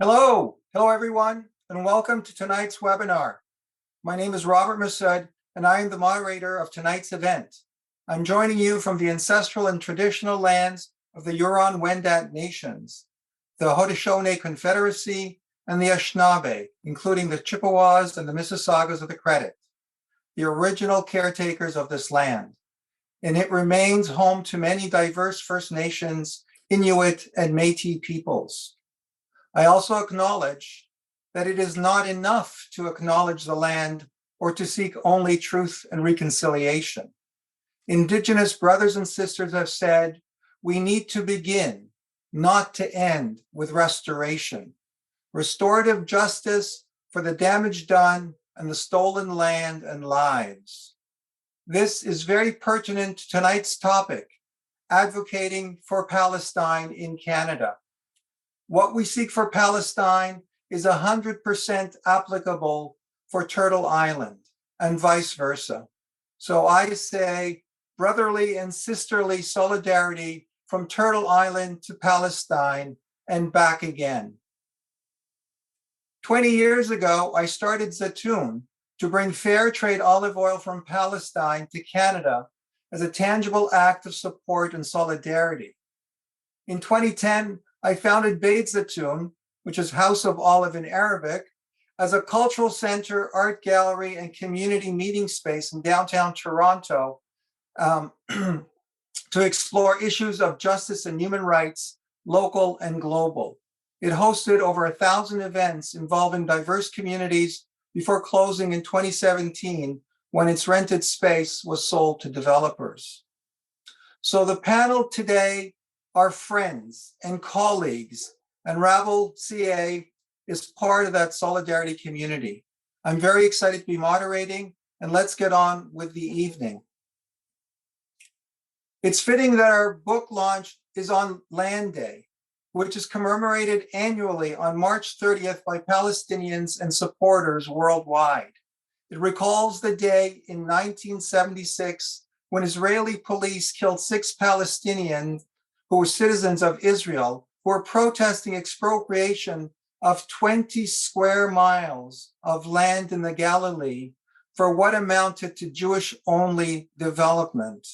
Hello everyone, and welcome to tonight's webinar. My name is Robert Massoud, and I am the moderator of tonight's event. I'm joining you from the ancestral and traditional lands of the Huron-Wendat nations, the Haudenosaunee Confederacy, and the Anishinaabe, including the Chippewas and the Mississaugas of the Credit, the original caretakers of this land. And it remains home to many diverse First Nations, Inuit, and Métis peoples. I also acknowledge that it is not enough to acknowledge the land or to seek only truth and reconciliation. Indigenous brothers and sisters have said, we need to begin, not to end, with restoration. Restorative justice for the damage done and the stolen land and lives. This is very pertinent to tonight's topic, advocating for Palestine in Canada. What we seek for Palestine is 100% applicable for Turtle Island and vice versa. So I say brotherly and sisterly solidarity from Turtle Island to Palestine and back again. 20 years ago, I started Zatoun to bring fair trade olive oil from Palestine to Canada as a tangible act of support and solidarity. In 2010, I founded Beit Zatoun, which is House of Olive in Arabic, as a cultural center, art gallery, and community meeting space in downtown Toronto to explore issues of justice and human rights, local and global. It hosted over 1,000 events involving diverse communities before closing in 2017 when its rented space was sold to developers. So the panel today are friends and colleagues, and rabble.ca is part of that solidarity community. I'm very excited to be moderating, and let's get on with the evening. It's fitting that our book launch is on Land Day, which is commemorated annually on March 30th by Palestinians and supporters worldwide. It recalls the day in 1976 when Israeli police killed 6 Palestinians who were citizens of Israel, who were protesting expropriation of 20 square miles of land in the Galilee for what amounted to Jewish-only development.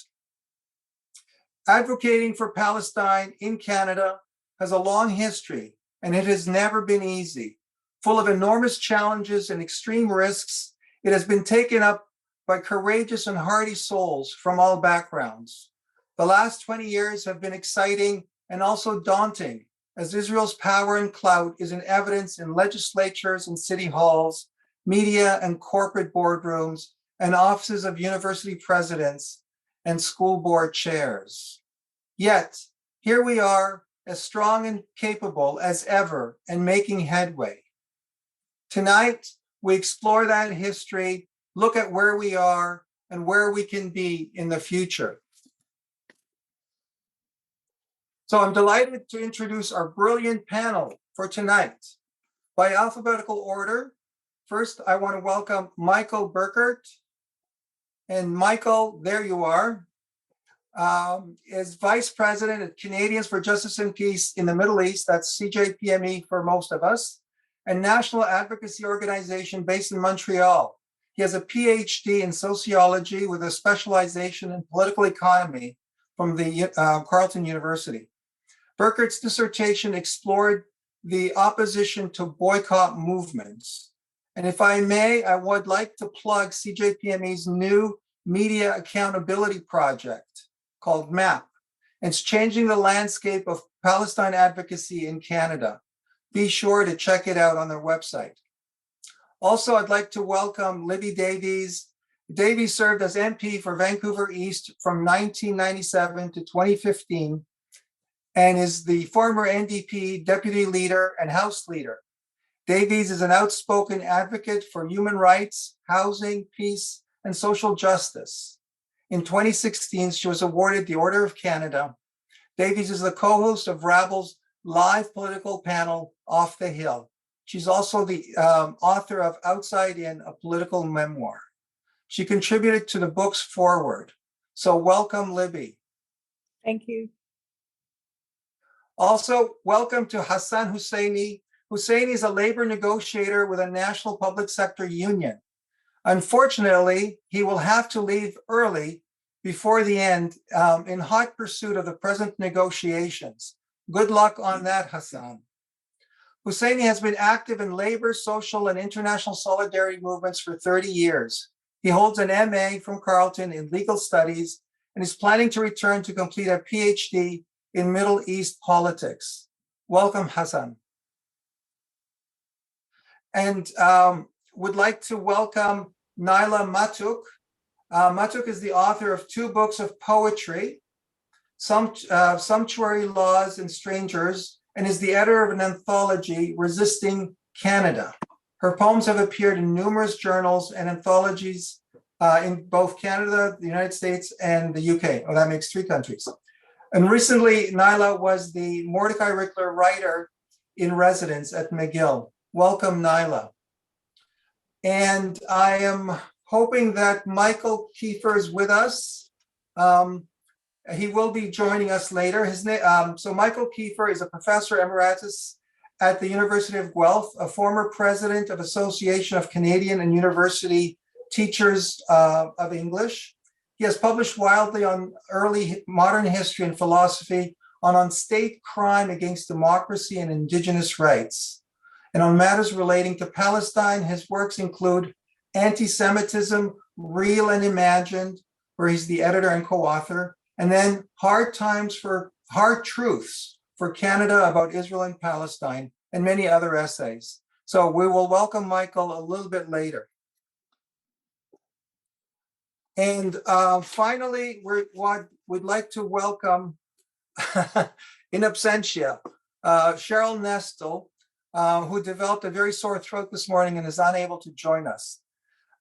Advocating for Palestine in Canada has a long history, and it has never been easy. Full of enormous challenges and extreme risks, it has been taken up by courageous and hardy souls from all backgrounds. The last 20 years have been exciting and also daunting, as Israel's power and clout is in evidence in legislatures and city halls, media and corporate boardrooms, and offices of university presidents and school board chairs. Yet, here we are, as strong and capable as ever and making headway. Tonight, we explore that history, look at where we are and where we can be in the future. So I'm delighted to introduce our brilliant panel for tonight. By alphabetical order, first I want to welcome Michael Burkert. And Michael, there you are, is Vice President of Canadians for Justice and Peace in the Middle East, that's CJPME for most of us, a national advocacy organization based in Montreal. He has a PhD in sociology with a specialization in political economy from the Carleton University. Burkert's dissertation explored the opposition to boycott movements. And if I may, I would like to plug CJPME's new media accountability project called MAP. It's changing the landscape of Palestine advocacy in Canada. Be sure to check it out on their website. Also, I'd like to welcome Libby Davies. Davies served as MP for Vancouver East from 1997 to 2015 and is the former NDP deputy leader and House leader. Davies is an outspoken advocate for human rights, housing, peace, and social justice. In 2016, she was awarded the Order of Canada. Davies is the co-host of Rabble's live political panel, Off the Hill. She's also the author of Outside In, a political memoir. She contributed to the book's foreword. So welcome, Libby. Thank you. Also, welcome to Hassan Husseini, Husseini is a labor negotiator with a national public sector union. Unfortunately, he will have to leave early before the end in hot pursuit of the present negotiations. Good luck on that, Hassan. Husseini has been active in labor, social, and international solidarity movements for 30 years. He holds an MA from Carleton in legal studies and is planning to return to complete a PhD in Middle East politics. Welcome, Hassan. And would like to welcome Naila Matuk. Matuk is the author of 2 books of poetry, Sumptuary Laws and Strangers, and is the editor of an anthology, Resisting Canada. Her poems have appeared in numerous journals and anthologies in both Canada, the United States, and the UK. Oh, that makes 3 countries. And recently, Naila was the Mordecai Rickler Writer in Residence at McGill. Welcome, Naila. And I am hoping that Michael Kiefer is with us. He will be joining us later. So Michael Kiefer is a professor emeritus at the University of Guelph, a former president of Association of Canadian and University Teachers of English. He has published widely on early modern history and philosophy, on state crime against democracy and indigenous rights. And on matters relating to Palestine, his works include Anti-Semitism, Real and Imagined, where he's the editor and co-author, and then Hard Truths for Canada about Israel and Palestine, and many other essays. So we will welcome Michael a little bit later. And finally, we'd like to welcome, in absentia, Cheryl Nestle, who developed a very sore throat this morning and is unable to join us.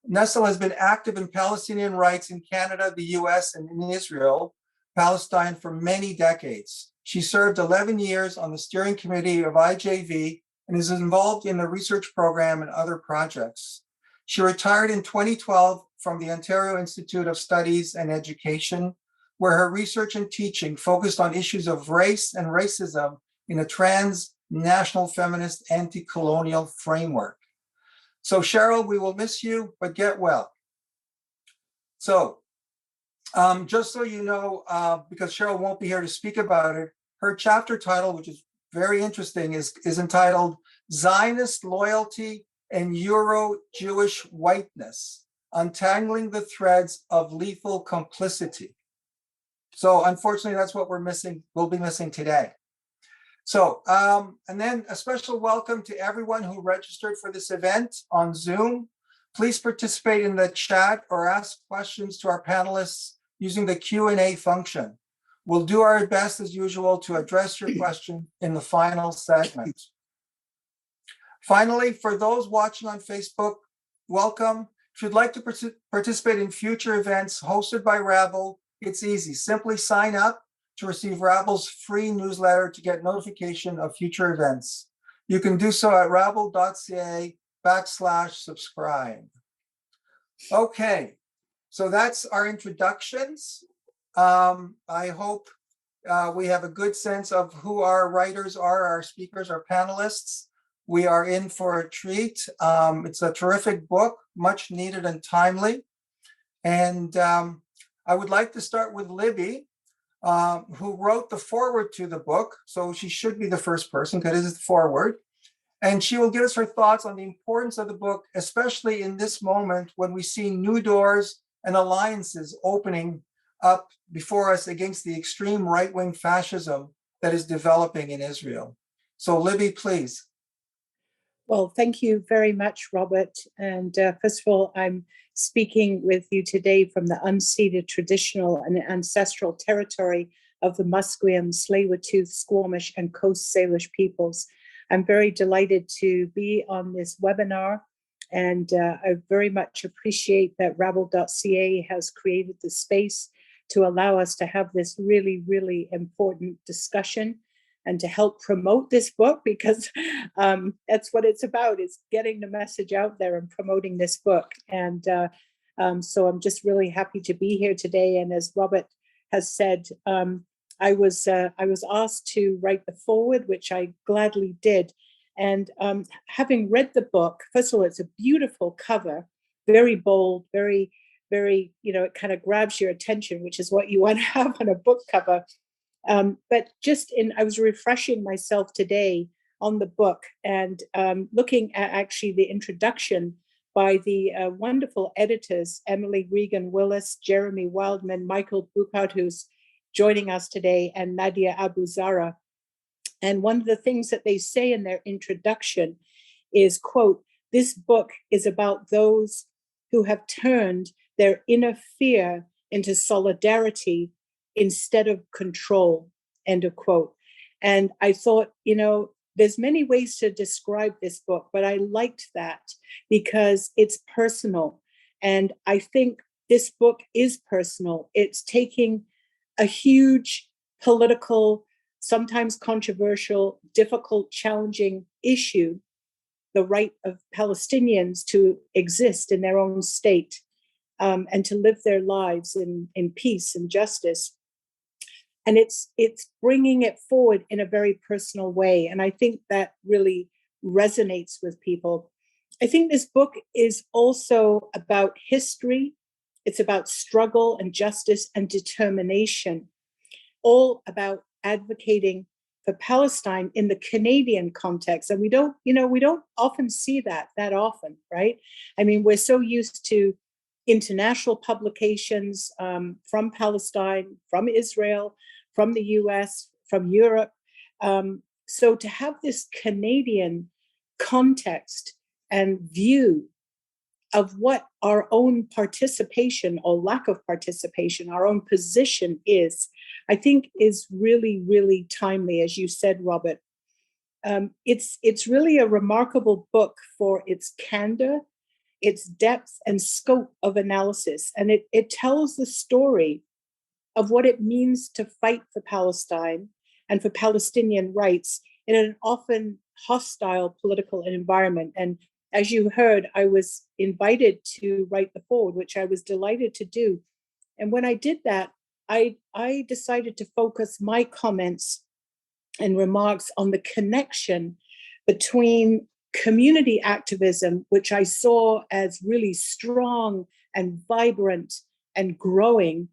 Nestle has been active in Palestinian rights in Canada, the US, and in Israel, Palestine for many decades. She served 11 years on the steering committee of IJV and is involved in the research program and other projects. She retired in 2012 from the Ontario Institute of Studies and Education, where her research and teaching focused on issues of race and racism in a transnational feminist anti-colonial framework. So Cheryl, we will miss you, but get well. So just so you know, because Cheryl won't be here to speak about it, her chapter title, which is very interesting, is entitled Zionist Loyalty and Euro-Jewish Whiteness, Untangling the Threads of Lethal Complicity. So unfortunately, that's what we'll be missing today. So, and then a special welcome to everyone who registered for this event on Zoom. Please participate in the chat or ask questions to our panelists using the Q&A function. We'll do our best as usual to address your question in the final segment. Finally, for those watching on Facebook, welcome. If you'd like to participate in future events hosted by Rabble, it's easy. Simply sign up to receive Rabble's free newsletter to get notification of future events. You can do so at rabble.ca/subscribe. Okay, so that's our introductions. I hope we have a good sense of who our writers are, our speakers, our panelists. We are in for a treat. It's a terrific book, much needed and timely. And I would like to start with Libby, who wrote the foreword to the book. So she should be the first person because it is the foreword. And she will give us her thoughts on the importance of the book, especially in this moment when we see new doors and alliances opening up before us against the extreme right-wing fascism that is developing in Israel. So Libby, please. Well, thank you very much, Robert. And first of all, I'm speaking with you today from the unceded traditional and ancestral territory of the Musqueam, Tsleil-Waututh, Squamish, and Coast Salish peoples. I'm very delighted to be on this webinar, and I very much appreciate that rabble.ca has created the space to allow us to have this really, really important discussion and to help promote this book, because that's what it's about. It's getting the message out there and promoting this book. And so I'm just really happy to be here today. And as Robert has said, I was asked to write the foreword, which I gladly did. And having read the book, first of all, it's a beautiful cover, very bold, very, very, it kind of grabs your attention, which is what you want to have on a book cover. But I was refreshing myself today on the book and looking at actually the introduction by the wonderful editors, Emily Regan Willis, Jeremy Wildman, Michael Buchart, who's joining us today, and Nadia Abu Zara. And one of the things that they say in their introduction is, quote, "This book is about those who have turned their inner fear into solidarity instead of control," end of quote. And I thought, there's many ways to describe this book, but I liked that because it's personal. And I think this book is personal. It's taking a huge political, sometimes controversial, difficult, challenging issue, the right of Palestinians to exist in their own state and to live their lives in peace and justice. And it's bringing it forward in a very personal way. And I think that really resonates with people. I think this book is also about history. It's about struggle and justice and determination, all about advocating for Palestine in the Canadian context. And we don't often see that often, right? I mean, we're so used to international publications from Palestine, from Israel, from the US, from Europe. So to have this Canadian context and view of what our own participation or lack of participation, our own position is, I think is really, really timely, as you said, Robert. It's really a remarkable book for its candor, its depth and scope of analysis. And it tells the story of what it means to fight for Palestine and for Palestinian rights in an often hostile political environment. And as you heard, I was invited to write the foreword, which I was delighted to do. And when I did that, I decided to focus my comments and remarks on the connection between community activism, which I saw as really strong and vibrant and growing,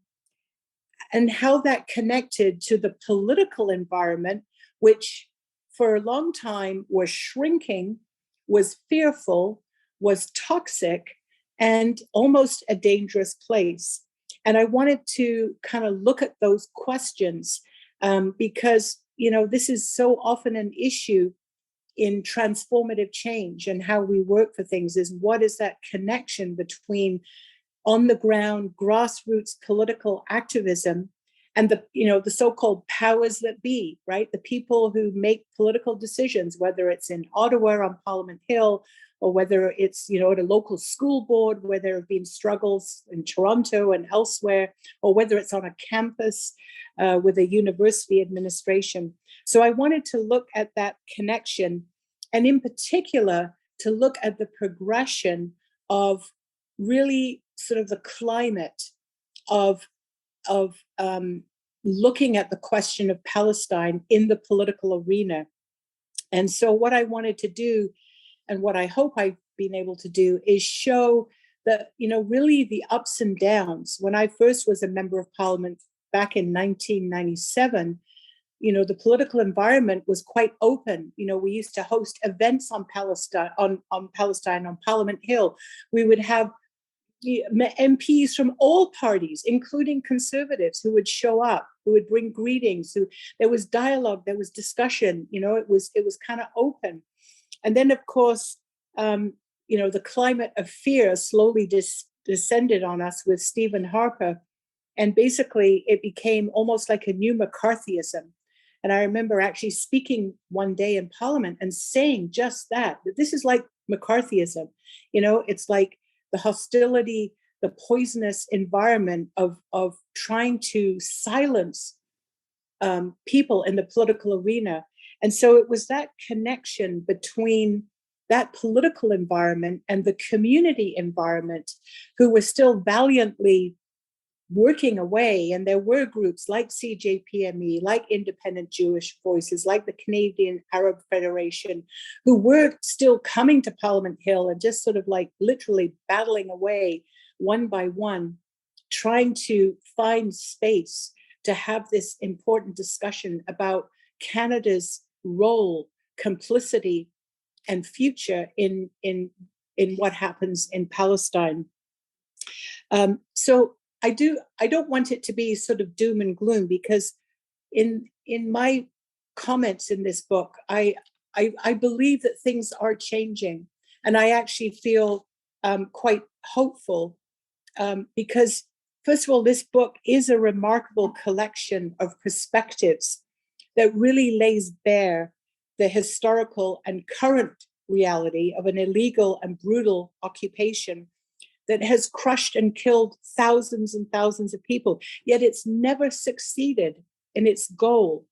and how that connected to the political environment, which for a long time was shrinking, was fearful, was toxic, and almost a dangerous place. And I wanted to kind of look at those questions because, this is so often an issue in transformative change and how we work for things, is what is that connection between on the ground grassroots political activism and the so-called powers that be, right? The people who make political decisions, whether it's in Ottawa on Parliament Hill, or whether it's, at a local school board where there have been struggles in Toronto and elsewhere, or whether it's on a campus with a university administration. So I wanted to look at that connection, and in particular, to look at the progression of really sort of the climate of looking at the question of Palestine in the political arena. And so what I wanted to do, and what I hope I've been able to do, is show that, really the ups and downs. When I first was a member of parliament back in 1997, the political environment was quite open. We used to host events on Palestine, on Palestine, on Parliament Hill. We would have MPs from all parties, including conservatives, who would show up, who would bring greetings. There was dialogue, there was discussion. It was kind of open. And then, of course, the climate of fear slowly descended on us with Stephen Harper, and basically it became almost like a new McCarthyism. And I remember actually speaking one day in Parliament and saying just that this is like McCarthyism. It's like the hostility, the poisonous environment of trying to silence people in the political arena. And so it was that connection between that political environment and the community environment, who were still valiantly working away. And there were groups like CJPME, like Independent Jewish Voices, like the Canadian Arab Federation, who were still coming to Parliament Hill and just sort of like literally battling away one by one, trying to find space to have this important discussion about Canada's role, complicity, and future in what happens in Palestine. So I don't want it to be sort of doom and gloom, because in my comments in this book, I believe that things are changing, and I actually feel quite hopeful, because first of all, this book is a remarkable collection of perspectives that really lays bare the historical and current reality of an illegal and brutal occupation that has crushed and killed thousands and thousands of people, yet it's never succeeded in its goal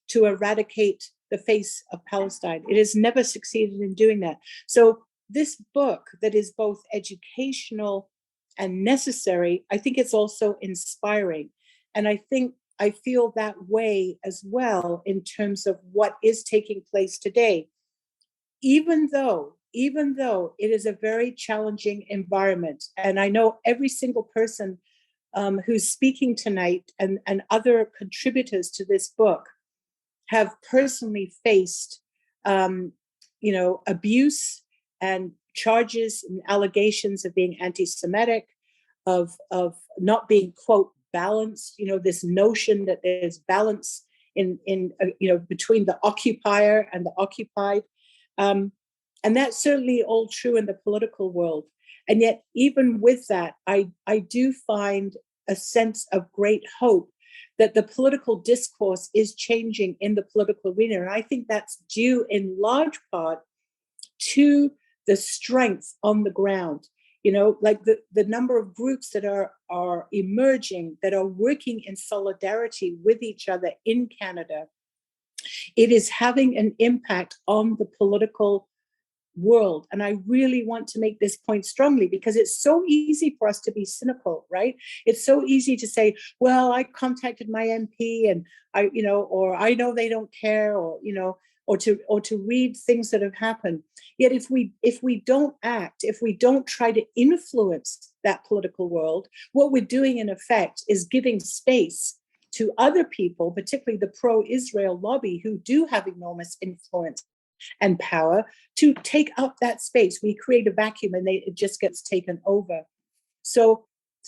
to eradicate the face of Palestine. It has never succeeded in doing that. So this book that is both educational and necessary, I think it's also inspiring. And I feel that way as well in terms of what is taking place today. Even though it is a very challenging environment, and I know every single person who's speaking tonight and other contributors to this book have personally faced, abuse and charges and allegations of being anti-Semitic, of not being, quote, balanced. This notion that there's balance in between the occupier and the occupied. And that's certainly all true in the political world. And yet, even with that, I do find a sense of great hope that the political discourse is changing in the political arena. And I think that's due in large part to the strength on the ground. Like the number of groups that are emerging, that are working in solidarity with each other in Canada. It is having an impact on the political world. And I really want to make this point strongly, because it's so easy for us to be cynical, right? It's so easy to say, well, I contacted my MP and or I know they don't care, or to read things that have happened. Yet if we don't act, if we don't try to influence that political world, what we're doing in effect is giving space to other people, particularly the pro-Israel lobby, who do have enormous influence and power, to take up that space. We create a vacuum and it just gets taken over. So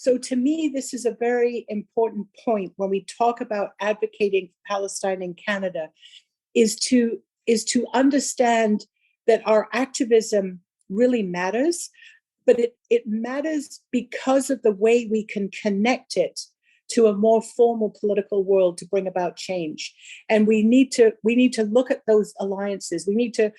to me, this is a very important point when we talk about advocating for Palestine in Canada, is to understand that our activism really matters, but it matters because of the way we can connect it to a more formal political world to bring about change. And we need to look at those alliances. We need to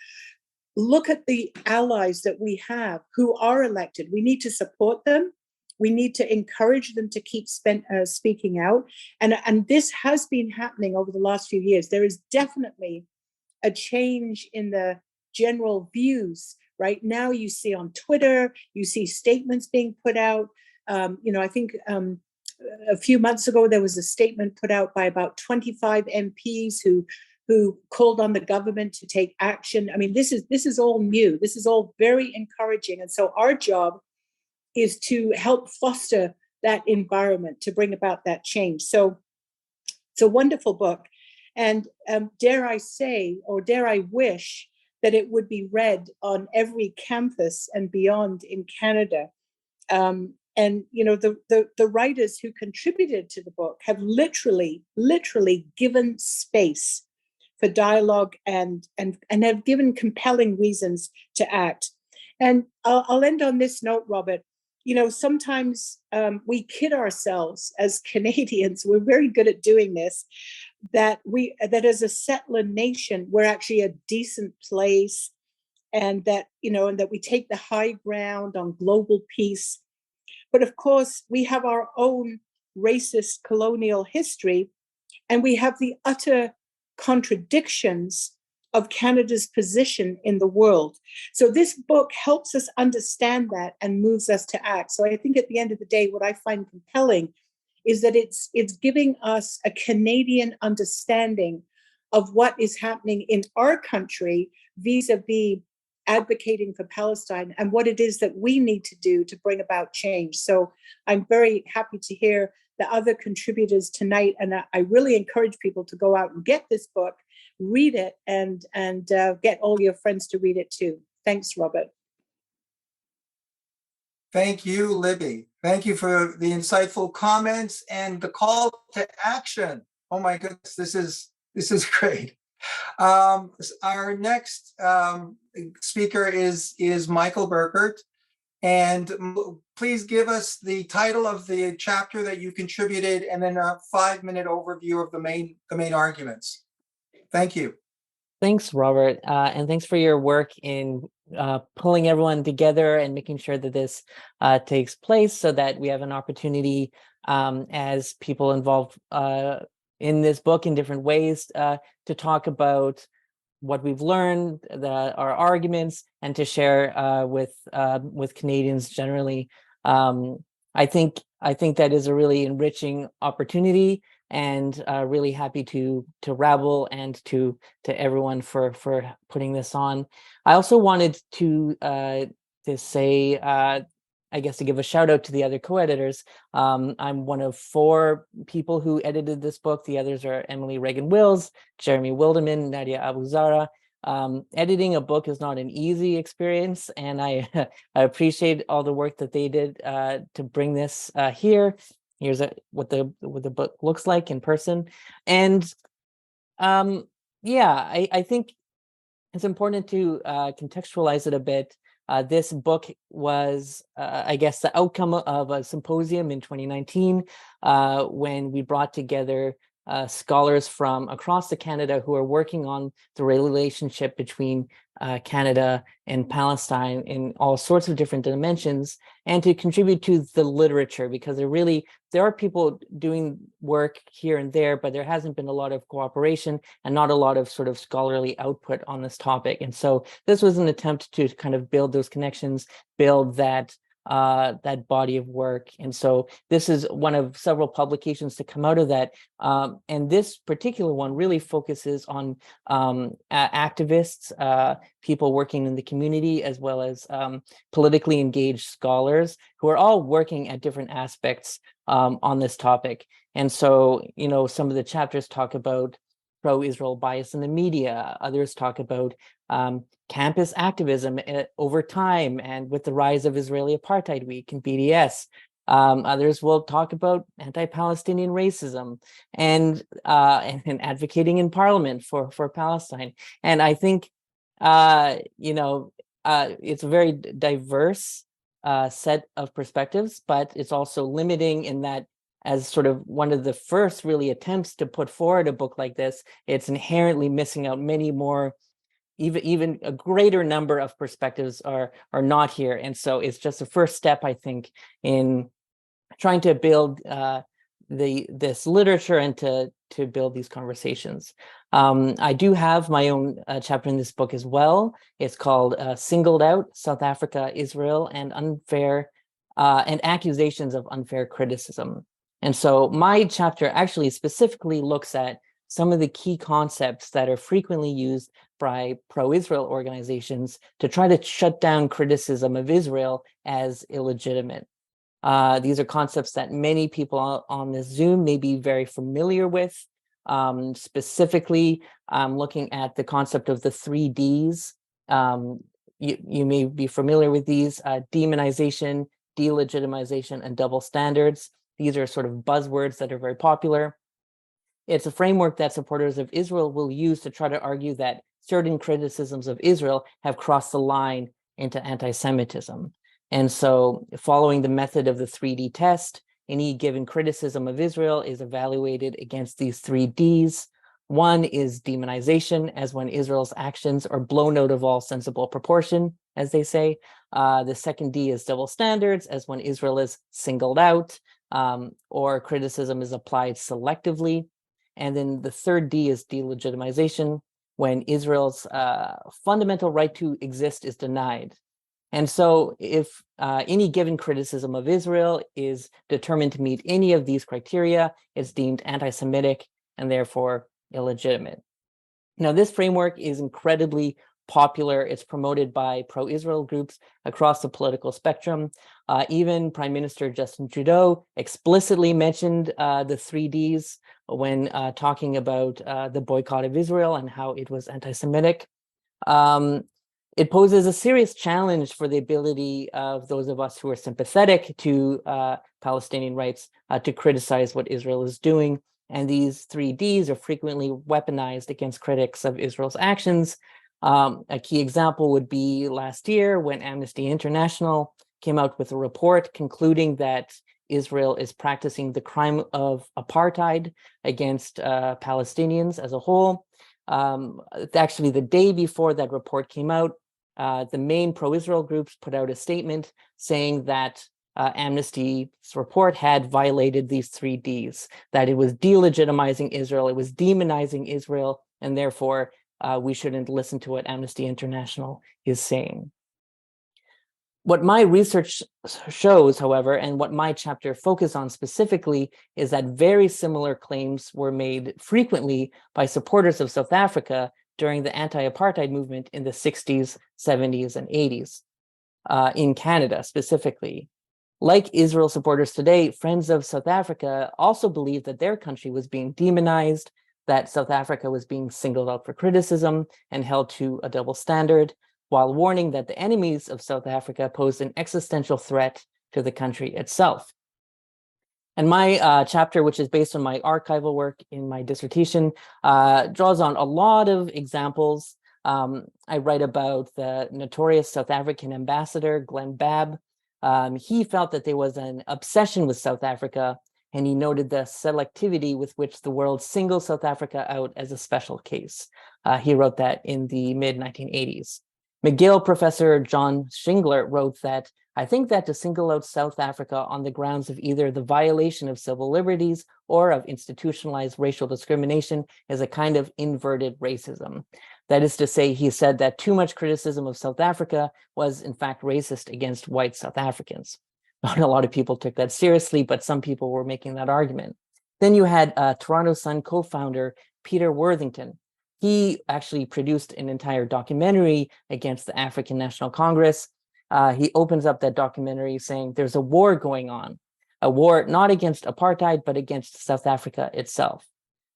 look at the allies that we have who are elected. We need to support them. We need to encourage them to keep speaking out. And this has been happening over the last few years. There is definitely a change in the general views. Right now, you see on Twitter, you see statements being put out. I think a few months ago, there was a statement put out by about 25 MPs who called on the government to take action. I mean, this is all new. This is all very encouraging. And so our job is to help foster that environment to bring about that change. So it's a wonderful book. And dare I say, or dare I wish, that it would be read on every campus and beyond in Canada. And the writers who contributed to the book have literally given space for dialogue and have given compelling reasons to act. And I'll end on this note, Robert. Sometimes we kid ourselves as Canadians. We're very good at doing this. That as a settler nation, we're actually a decent place, and that we take the high ground on global peace. But of course, we have our own racist colonial history, and we have the utter contradictions of Canada's position in the world. So this book helps us understand that and moves us to act. So I think at the end of the day, what I find compelling is that it's giving us a Canadian understanding of what is happening in our country vis-a-vis advocating for Palestine and what it is that we need to do to bring about change. So I'm very happy to hear the other contributors tonight, and I really encourage people to go out and get this book, read it, and get all your friends to read it too. Thanks, Robert. Thank you, Libby. Thank you for the insightful comments and the call to action. Oh my goodness, this is great. Our next speaker is Michael Burkert, and please give us the title of the chapter that you contributed, and then a 5-minute overview of the main arguments. Thank you. Thanks, Robert, and thanks for your work in pulling everyone together and making sure that this takes place so that we have an opportunity as people involved in this book in different ways to talk about what we've learned, our arguments, and to share with Canadians generally. I think that is a really enriching opportunity, and really happy to Rabble and to everyone for putting this on. I also wanted to say, I guess, to give a shout out to the other co-editors. I'm one of 4 people who edited this book. The others are Emily Reagan-Wills, Jeremy Wilderman, Nadia Abuzara. Editing a book is not an easy experience, and I appreciate all the work that they did to bring this here. Here's what the book looks like in person. And yeah, I think it's important to contextualize it a bit. This book was, I guess, the outcome of a symposium in 2019 when we brought together scholars from across Canada who are working on the relationship between Canada and Palestine in all sorts of different dimensions, and to contribute to the literature, because there are people doing work here and there, but there hasn't been a lot of cooperation and not a lot of sort of scholarly output on this topic. And so this was an attempt to kind of build those connections, build that body of work. And so this is one of several publications to come out of that. And this particular one really focuses on activists, people working in the community, as well as politically engaged scholars who are all working at different aspects on this topic. And so, some of the chapters talk about pro-Israel bias in the media. Others talk about campus activism over time and with the rise of Israeli Apartheid Week and BDS. Others will talk about anti-Palestinian racism and advocating in Parliament for Palestine. And I think it's a very diverse set of perspectives, but it's also limiting in that, as sort of one of the first really attempts to put forward a book like this, it's inherently missing out many more, even a greater number of perspectives are not here. And so it's just a first step, I think, in trying to build this literature and to build these conversations. I do have my own chapter in this book as well. It's called Singled Out: South Africa, Israel, and Accusations of Unfair Criticism. And so my chapter actually specifically looks at some of the key concepts that are frequently used by pro-Israel organizations to try to shut down criticism of Israel as illegitimate. These are concepts that many people on this Zoom may be very familiar with. Specifically, looking at the concept of the 3 Ds. You may be familiar with these: demonization, delegitimization, and double standards. These are sort of buzzwords that are very popular. It's a framework that supporters of Israel will use to try to argue that certain criticisms of Israel have crossed the line into anti-Semitism. And so, following the method of the 3D test, any given criticism of Israel is evaluated against these 3 Ds. One is demonization, as when Israel's actions are blown out of all sensible proportion, as they say. The second D is double standards, as when Israel is singled out, or criticism is applied selectively. And then the third D is delegitimization, when Israel's fundamental right to exist is denied. And so if any given criticism of Israel is determined to meet any of these criteria, it's deemed anti-Semitic and therefore illegitimate. Now, this framework is incredibly popular. It's promoted by pro-Israel groups across the political spectrum. Even Prime Minister Justin Trudeau explicitly mentioned the 3Ds when talking about the boycott of Israel and how it was anti-Semitic. It poses a serious challenge for the ability of those of us who are sympathetic to Palestinian rights to criticize what Israel is doing. And these 3Ds are frequently weaponized against critics of Israel's actions. A key example would be last year when Amnesty International came out with a report concluding that Israel is practicing the crime of apartheid against Palestinians as a whole. Actually, the day before that report came out, the main pro-Israel groups put out a statement saying that Amnesty's report had violated these 3Ds, that it was delegitimizing Israel, it was demonizing Israel, and therefore we shouldn't listen to what Amnesty International is saying. What my research shows, however, and what my chapter focuses on specifically, is that very similar claims were made frequently by supporters of South Africa during the anti-apartheid movement in the 60s, 70s, and 80s, in Canada specifically. Like Israel supporters today, Friends of South Africa also believed that their country was being demonized, that South Africa was being singled out for criticism and held to a double standard, while warning that the enemies of South Africa posed an existential threat to the country itself. And my chapter, which is based on my archival work in my dissertation, draws on a lot of examples. I write about the notorious South African ambassador, Glenn Babb. He felt that there was an obsession with South Africa, and he noted the selectivity with which the world singles South Africa out as a special case. He wrote that in the mid-1980s. McGill professor John Shingler wrote that, I think that to single out South Africa on the grounds of either the violation of civil liberties or of institutionalized racial discrimination is a kind of inverted racism. That is to say, he said that too much criticism of South Africa was in fact racist against white South Africans. Not a lot of people took that seriously, but some people were making that argument. Then you had Toronto Sun co-founder Peter Worthington. He actually produced an entire documentary against the African National Congress. He opens up that documentary saying there's a war going on, a war not against apartheid, but against South Africa itself.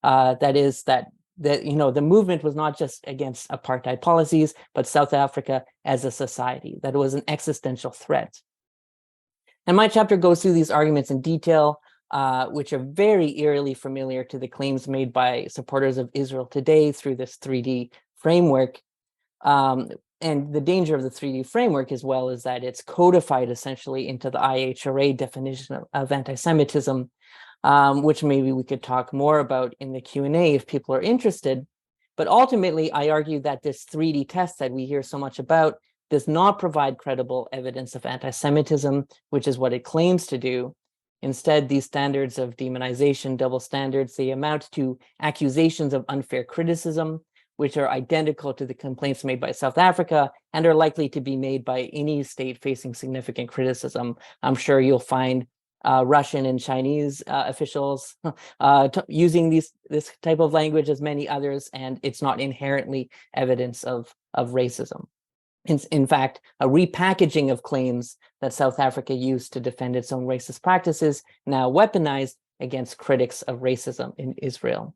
That is that the movement was not just against apartheid policies, but South Africa as a society, that it was an existential threat. And my chapter goes through these arguments in detail, which are very eerily familiar to the claims made by supporters of Israel today through this 3D framework. And the danger of the 3D framework as well is that it's codified essentially into the IHRA definition of anti-Semitism, which maybe we could talk more about in the Q&A if people are interested. But ultimately, I argue that this 3D test that we hear so much about does not provide credible evidence of anti-Semitism, which is what it claims to do. Instead, these standards of demonization, double standards, they amount to accusations of unfair criticism, which are identical to the complaints made by South Africa and are likely to be made by any state facing significant criticism. I'm sure you'll find Russian and Chinese officials using this type of language as many others, and it's not inherently evidence of racism. In fact, a repackaging of claims that South Africa used to defend its own racist practices, now weaponized against critics of racism in Israel.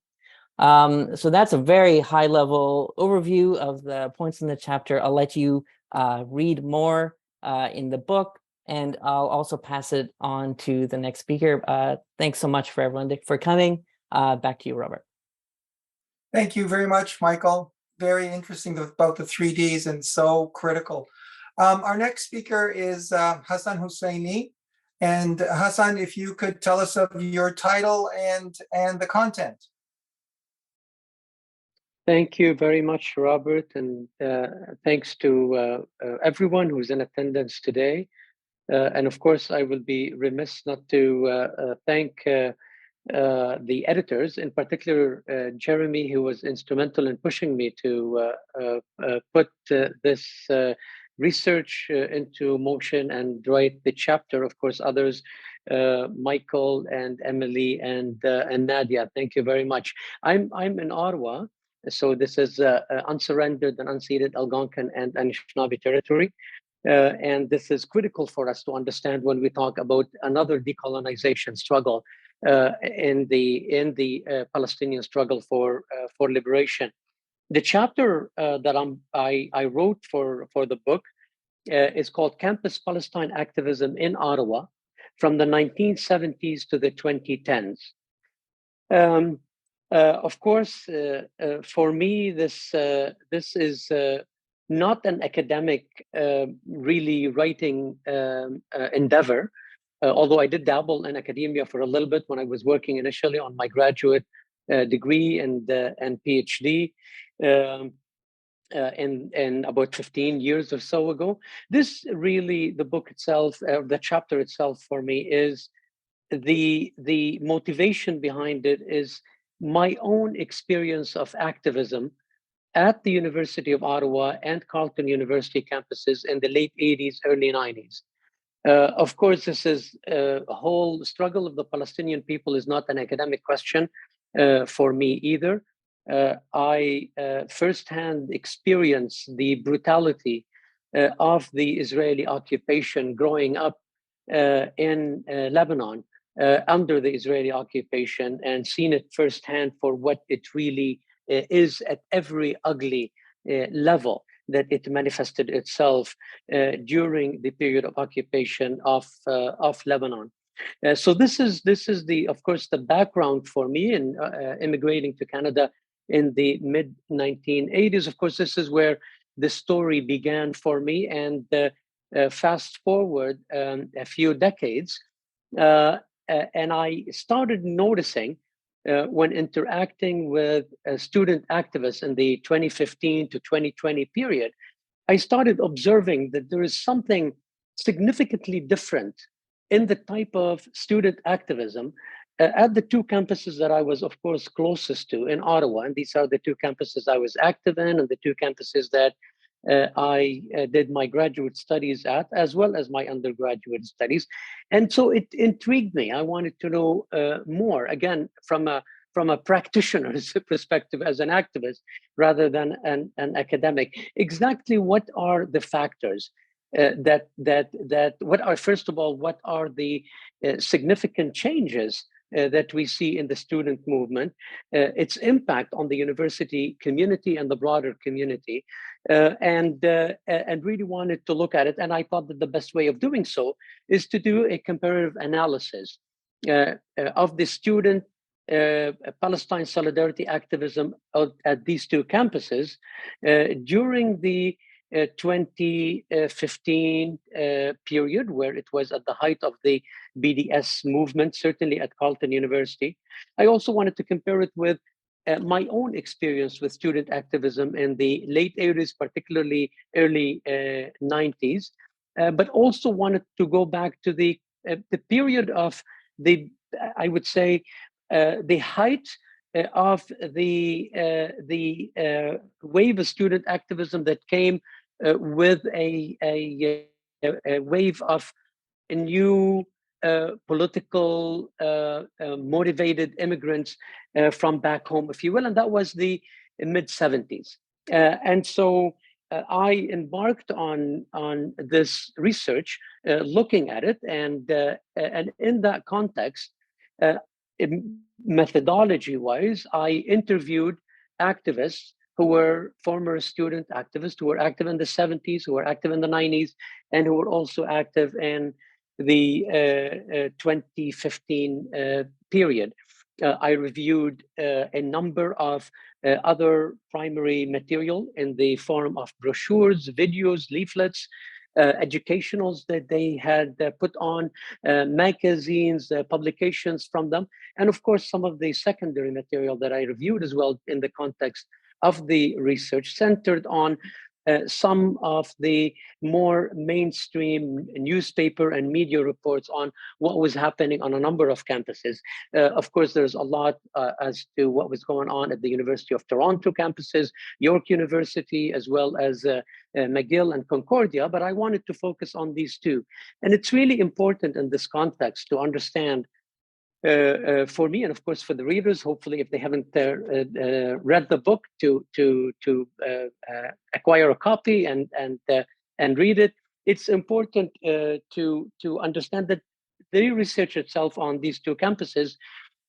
So that's a very high-level overview of the points in the chapter. I'll let you read more in the book, and I'll also pass it on to the next speaker. Thanks so much for everyone for coming. Back to you, Robert. Thank you very much, Michael. Very interesting about the 3Ds and so critical. Our next speaker is Hassan Husseini. And Hassan, if you could tell us of your title and the content. Thank you very much, Robert, and thanks to everyone who's in attendance today. And of course, I will be remiss not to thank the editors, in particular Jeremy, who was instrumental in pushing me to put this research into motion and write the chapter. Of course, others, Michael and Emily and Nadia. Thank you very much. I'm in Ottawa, so this is unsurrendered and unceded Algonquin and Anishinaabe territory. And this is critical for us to understand when we talk about another decolonization struggle in the Palestinian struggle for liberation. The chapter that I wrote for the book is called Campus Palestine Activism in Ottawa from the 1970s to the 2010s. Of course, for me, this is not an academic, really writing endeavor, although I did dabble in academia for a little bit when I was working initially on my graduate degree and PhD in about 15 years or so ago. This really, the book itself, the chapter itself for me is the motivation behind it is my own experience of activism at the University of Ottawa and Carleton University campuses in the late 80s, early 90s. Of course, this is a whole struggle of the Palestinian people is not an academic question for me either. I firsthand experienced the brutality of the Israeli occupation growing up in Lebanon under the Israeli occupation and seen it firsthand for what it really is at every ugly level that it manifested itself during the period of occupation of Lebanon. So this is the, of course, the background for me in immigrating to Canada in the mid 1980s. Of course, this is where the story began for me. And fast forward a few decades, and I started noticing when interacting with student activists in the 2015 to 2020 period, I started observing that there is something significantly different in the type of student activism at the two campuses that I was, of course, closest to in Ottawa. And these are the two campuses I was active in and the two campuses that I did my graduate studies at, as well as my undergraduate studies. And so it intrigued me. I wanted to know more, again, from a practitioner's perspective as an activist, rather than an academic. Exactly what are the factors what are, first of all, what are the significant changes that we see in the student movement, its impact on the university community and the broader community, and really wanted to look at it. And I thought that the best way of doing so is to do a comparative analysis of the student Palestine solidarity activism at these two campuses during the 2015 period, where it was at the height of the BDS movement, certainly at Carleton University. I also wanted to compare it with my own experience with student activism in the late 80s, particularly early 90s, but also wanted to go back to the period of I would say, the height of the wave of student activism that came with a wave of new political motivated immigrants from back home, if you will, and that was the mid 70s. And so I embarked on this research, looking at it, and in that context, methodology-wise, I interviewed activists who were former student activists, who were active in the 70s, who were active in the 90s, and who were also active in the 2015 period. I reviewed a number of other primary material in the form of brochures, videos, leaflets, educationals that they had put on, magazines, publications from them, and of course some of the secondary material that I reviewed as well in the context of the research, centered on some of the more mainstream newspaper and media reports on what was happening on a number of campuses. Of course, there's a lot as to what was going on at the University of Toronto campuses, York University, as well as McGill and Concordia, but I wanted to focus on these two. And it's really important in this context to understand for me, and of course for the readers, hopefully if they haven't read the book, to acquire a copy and read it. It's important to understand that the research itself on these two campuses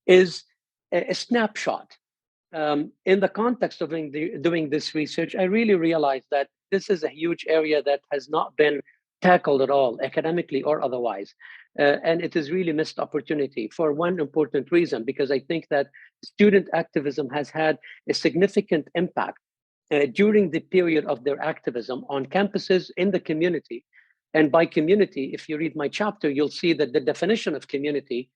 is a snapshot. In the context of doing this research, I really realized that this is a huge area that has not been tackled at all, academically or otherwise. And it is really missed opportunity for one important reason, because I think that student activism has had a significant impact during the period of their activism on campuses in the community. And by community, if you read my chapter, you'll see that the definition of community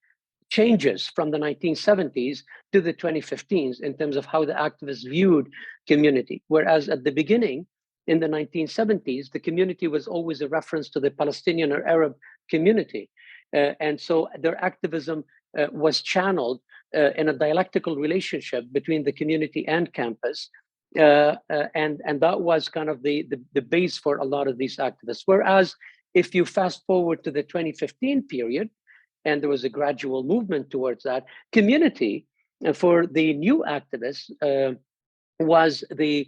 changes from the 1970s to the 2015s in terms of how the activists viewed community. Whereas at the beginning, in the 1970s, the community was always a reference to the Palestinian or Arab community. And so their activism was channeled in a dialectical relationship between the community and campus. And that was kind of the base for a lot of these activists. Whereas if you fast forward to the 2015 period, and there was a gradual movement towards that, community for the new activists was the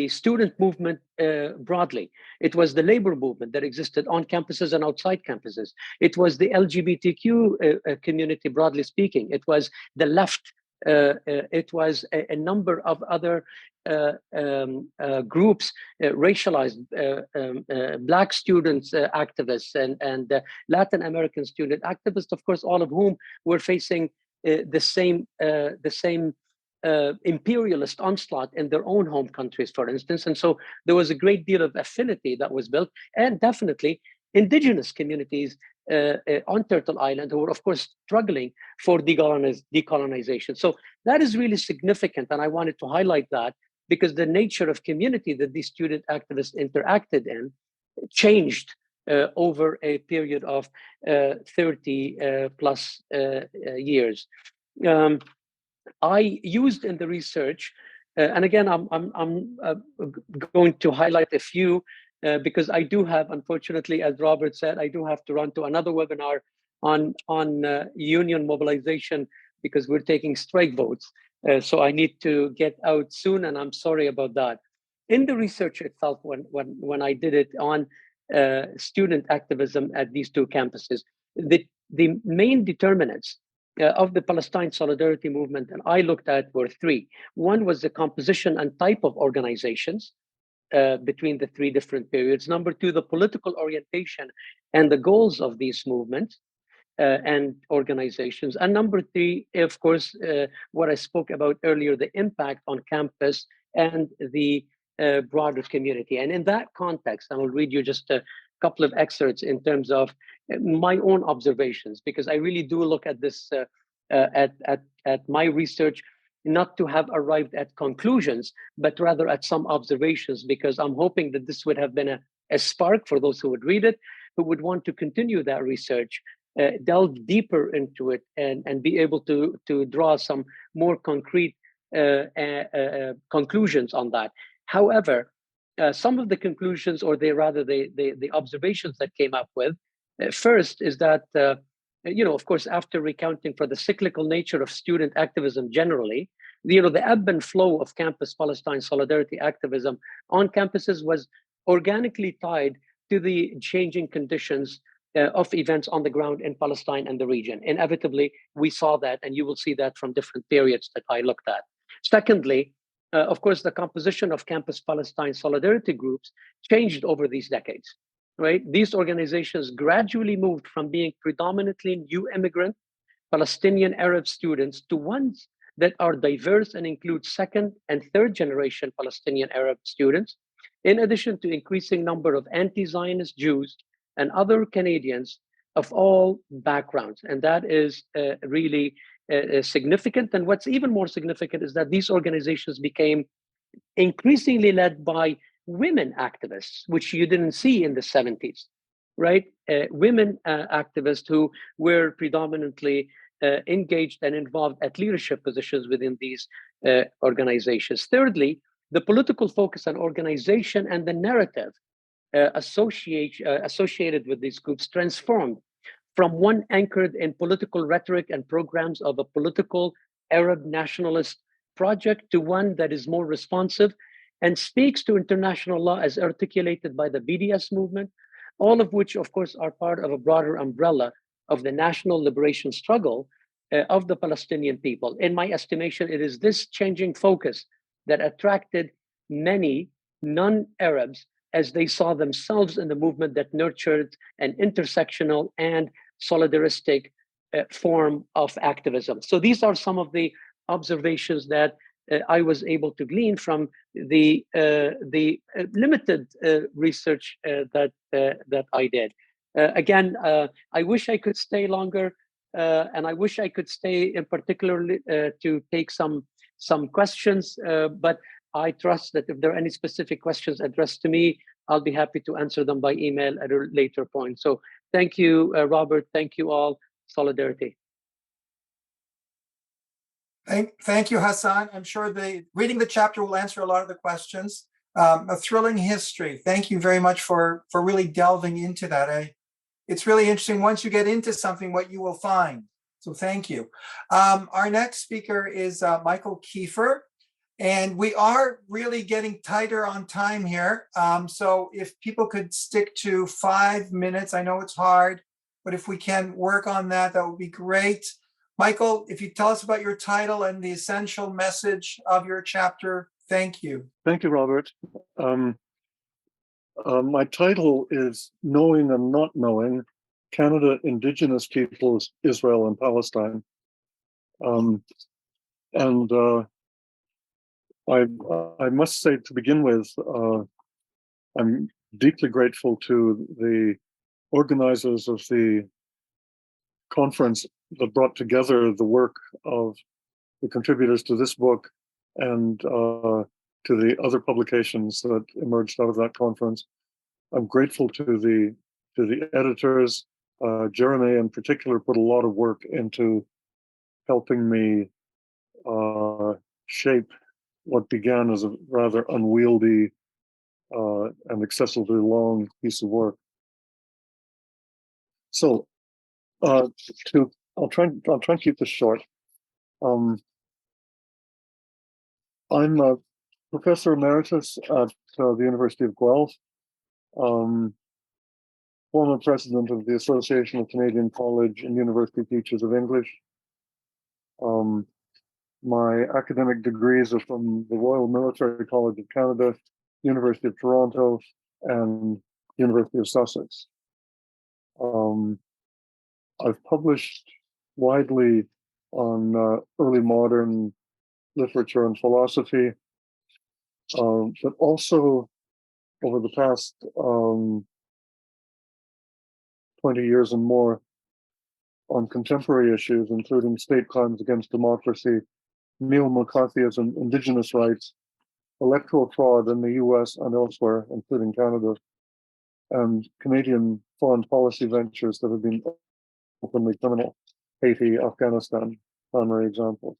student movement broadly. It was the labor movement that existed on campuses and outside campuses. It was the LGBTQ community, broadly speaking. It was the left. It was a number of other groups, racialized Black students, activists, and Latin American student activists, of course, all of whom were facing the same imperialist onslaught in their own home countries, for instance. And so there was a great deal of affinity that was built, and definitely indigenous communities on Turtle Island who were, of course, struggling for decolonization. So that is really significant, and I wanted to highlight that because the nature of community that these student activists interacted in changed over a period of 30 plus years. I used in the research, and again, I'm going to highlight a few because I do have, unfortunately, as Robert said, I do have to run to another webinar on union mobilization because we're taking strike votes. So I need to get out soon, and I'm sorry about that. In the research itself, when I did it on student activism at these two campuses, the main determinants of the Palestine solidarity movement, and I looked at, were three. One was the composition and type of organizations between the three different periods. Number two, the political orientation and the goals of these movements and organizations. And number three, of course, what I spoke about earlier, the impact on campus and the broader community. And in that context, I will read you just a couple of excerpts in terms of my own observations, because I really do look at this at my research, not to have arrived at conclusions, but rather at some observations, because I'm hoping that this would have been a spark for those who would read it, who would want to continue that research, delve deeper into it, and be able to draw some more concrete conclusions on that. However, some of the conclusions, or the observations that came up with, first is that, of course, after recounting for the cyclical nature of student activism generally, the ebb and flow of campus Palestine solidarity activism on campuses was organically tied to the changing conditions of events on the ground in Palestine and the region. Inevitably, we saw that, and you will see that from different periods that I looked at. Secondly, of course, the composition of campus Palestine solidarity groups changed over these decades, right? These organizations gradually moved from being predominantly new immigrant Palestinian Arab students to ones that are diverse and include second and third generation Palestinian Arab students, in addition to increasing number of anti-Zionist Jews and other Canadians of all backgrounds. And that is really significant. And what's even more significant is that these organizations became increasingly led by women activists, which you didn't see in the 70s, right? Women activists who were predominantly engaged and involved at leadership positions within these organizations. Thirdly, the political focus on organization and the narrative associated with these groups transformed from one anchored in political rhetoric and programs of a political Arab nationalist project to one that is more responsive and speaks to international law as articulated by the BDS movement, all of which, of course, are part of a broader umbrella of the national liberation struggle of the Palestinian people. In my estimation, it is this changing focus that attracted many non-Arabs as they saw themselves in the movement that nurtured an intersectional and solidaristic form of activism. So these are some of the observations that I was able to glean from the limited research that I did. Again, I wish I could stay longer, and I wish I could stay in particularly to take some questions, but I trust that if there are any specific questions addressed to me, I'll be happy to answer them by email at a later point. So thank you, Robert. Thank you all. Solidarity. Thank you, Hassan. I'm sure reading the chapter will answer a lot of the questions. A thrilling history. Thank you very much for really delving into that. It's really interesting once you get into something, what you will find. So thank you. Our next speaker is Michael Kiefer. And we are really getting tighter on time here. So if people could stick to 5 minutes, I know it's hard, but if we can work on that, that would be great. Michael, if you tell us about your title and the essential message of your chapter, thank you. Thank you, Robert. My title is Knowing and Not Knowing, Canada, Indigenous Peoples, Israel and Palestine. I must say to begin with, I'm deeply grateful to the organizers of the conference that brought together the work of the contributors to this book and to the other publications that emerged out of that conference. I'm grateful to the editors. Jeremy in particular put a lot of work into helping me shape what began as a rather unwieldy and excessively long piece of work. So I'll try and keep this short. I'm a professor emeritus at the University of Guelph, former president of the Association of Canadian College and University Teachers of English. My academic degrees are from the Royal Military College of Canada, University of Toronto, and University of Sussex. I've published widely on early modern literature and philosophy, but also over the past 20 years and more on contemporary issues, including state crimes against democracy, neo-McCarthyism, Indigenous rights, electoral fraud in the US and elsewhere, including Canada, and Canadian foreign policy ventures that have been openly criminal. Haiti, Afghanistan, primary examples.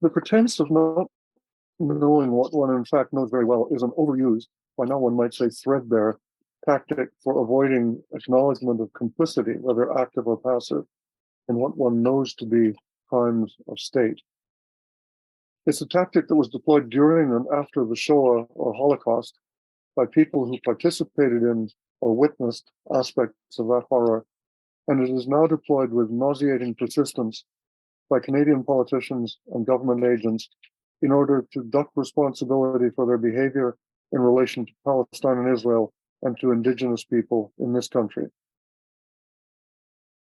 The pretense of not knowing what one in fact knows very well is an overused, by now one might say threadbare, tactic for avoiding acknowledgement of complicity, whether active or passive, in what one knows to be crimes of state. It's a tactic that was deployed during and after the Shoah or Holocaust by people who participated in or witnessed aspects of that horror, and it is now deployed with nauseating persistence by Canadian politicians and government agents in order to duck responsibility for their behavior in relation to Palestine and Israel and to Indigenous people in this country.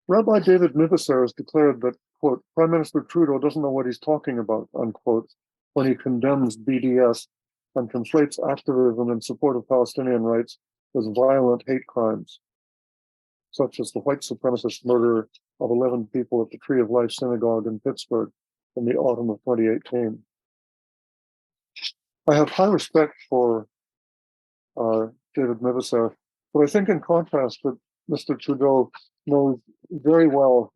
Rabbi David Mibaser has declared that, quote, Prime Minister Trudeau doesn't know what he's talking about, unquote, when he condemns BDS and conflates activism in support of Palestinian rights with violent hate crimes, such as the white supremacist murder of 11 people at the Tree of Life Synagogue in Pittsburgh in the autumn of 2018. I have high respect for David Mivasar, but I think in contrast that Mr. Trudeau knows very well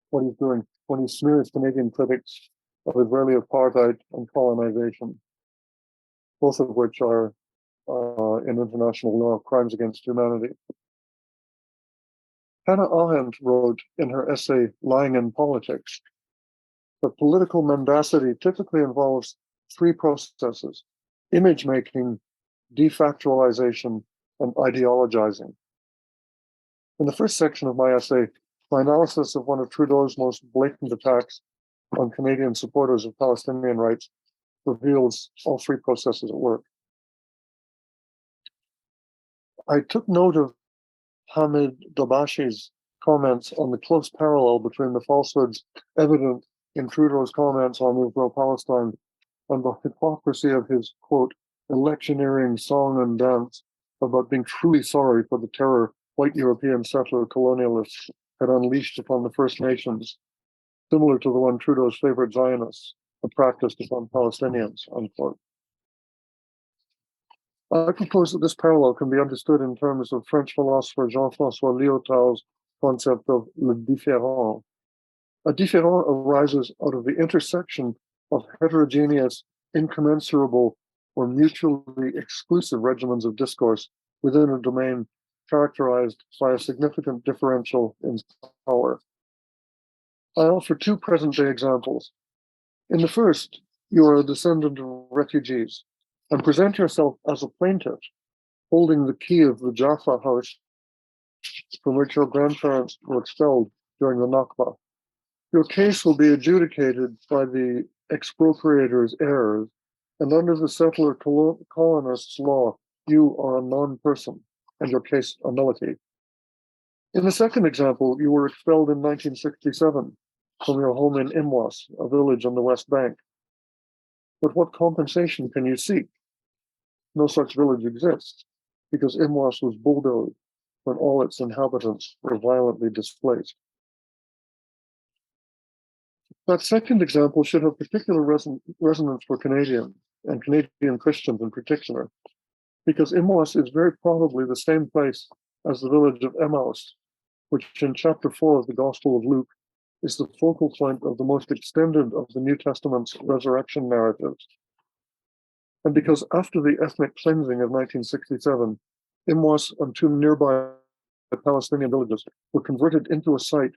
what he's doing when he smears Canadian critics of Israeli apartheid and colonization, both of which are in international law crimes against humanity. Hannah Arendt wrote in her essay Lying in Politics that political mendacity typically involves three processes: image making, defactualization, and ideologizing. In the first section of my essay, my analysis of one of Trudeau's most blatant attacks on Canadian supporters of Palestinian rights reveals all three processes at work. I took note of Hamid Dabashi's comments on the close parallel between the falsehoods evident in Trudeau's comments on Israel-Palestine and the hypocrisy of his, quote, electioneering song and dance about being truly sorry for the terror white European settler colonialists had unleashed upon the First Nations, similar to the one Trudeau's favorite Zionists had practiced upon Palestinians, unquote. I propose that this parallel can be understood in terms of French philosopher Jean-François Lyotard's concept of le différent. A différent arises out of the intersection of heterogeneous, incommensurable, or mutually exclusive regimens of discourse within a domain characterized by a significant differential in power. I offer two present-day examples. In the first, you are a descendant of refugees and present yourself as a plaintiff, holding the key of the Jaffa house from which your grandparents were expelled during the Nakba. Your case will be adjudicated by the expropriator's heirs, and under the settler colonist's law, you are a non-person, and your case a nullity. In the second example, you were expelled in 1967 from your home in Imwas, a village on the West Bank. But what compensation can you seek? No such village exists, because Imwas was bulldozed when all its inhabitants were violently displaced. That second example should have particular resonance for Canadians, and Canadian Christians in particular, because Imwas is very probably the same place as the village of Emmaus, which in chapter 4 of the Gospel of Luke is the focal point of the most extended of the New Testament's resurrection narratives. And because after the ethnic cleansing of 1967, Imwas and two nearby Palestinian villages were converted into a site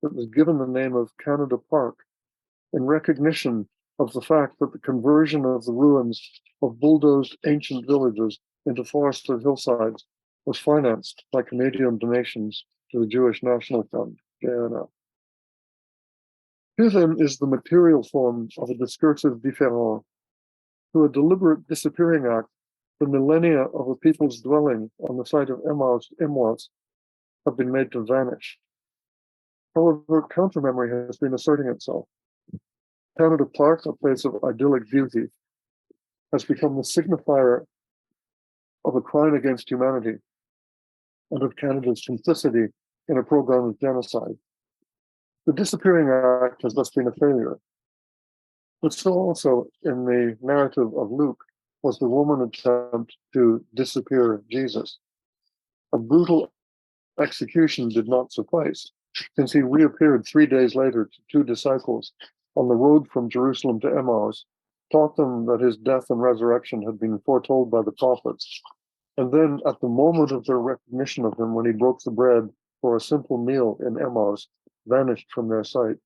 that was given the name of Canada Park in recognition of the fact that the conversion of the ruins of bulldozed ancient villages into forested hillsides was financed by Canadian donations to the Jewish National Fund, JNF. Here then is the material form of a discursive différent. Through a deliberate disappearing act, the millennia of a people's dwelling on the site of Imwas have been made to vanish. However, counter-memory has been asserting itself. Canada Park, a place of idyllic beauty, has become the signifier of a crime against humanity and of Canada's complicity in a program of genocide. The disappearing act has thus been a failure. But so also in the narrative of Luke was the Roman attempt to disappear Jesus. A brutal execution did not suffice, since he reappeared 3 days later to two disciples on the road from Jerusalem to Emmaus, taught them that his death and resurrection had been foretold by the prophets, and then at the moment of their recognition of him, when he broke the bread for a simple meal in Emmaus, vanished from their sight.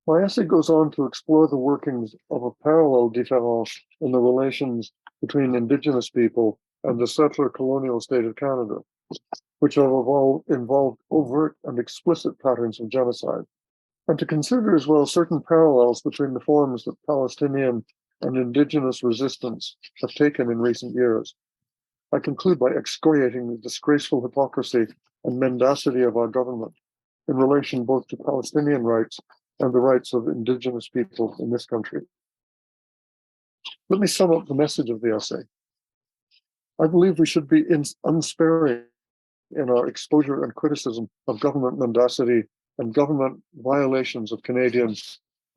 My essay goes on to explore the workings of a parallel différent in the relations between Indigenous people and the settler colonial state of Canada, which have involved overt and explicit patterns of genocide, and to consider as well certain parallels between the forms that Palestinian and Indigenous resistance have taken in recent years. I conclude by excoriating the disgraceful hypocrisy and mendacity of our government in relation both to Palestinian rights and the rights of Indigenous people in this country. Let me sum up the message of the essay. I believe we should be unsparing in our exposure and criticism of government mendacity and government violations of Canadian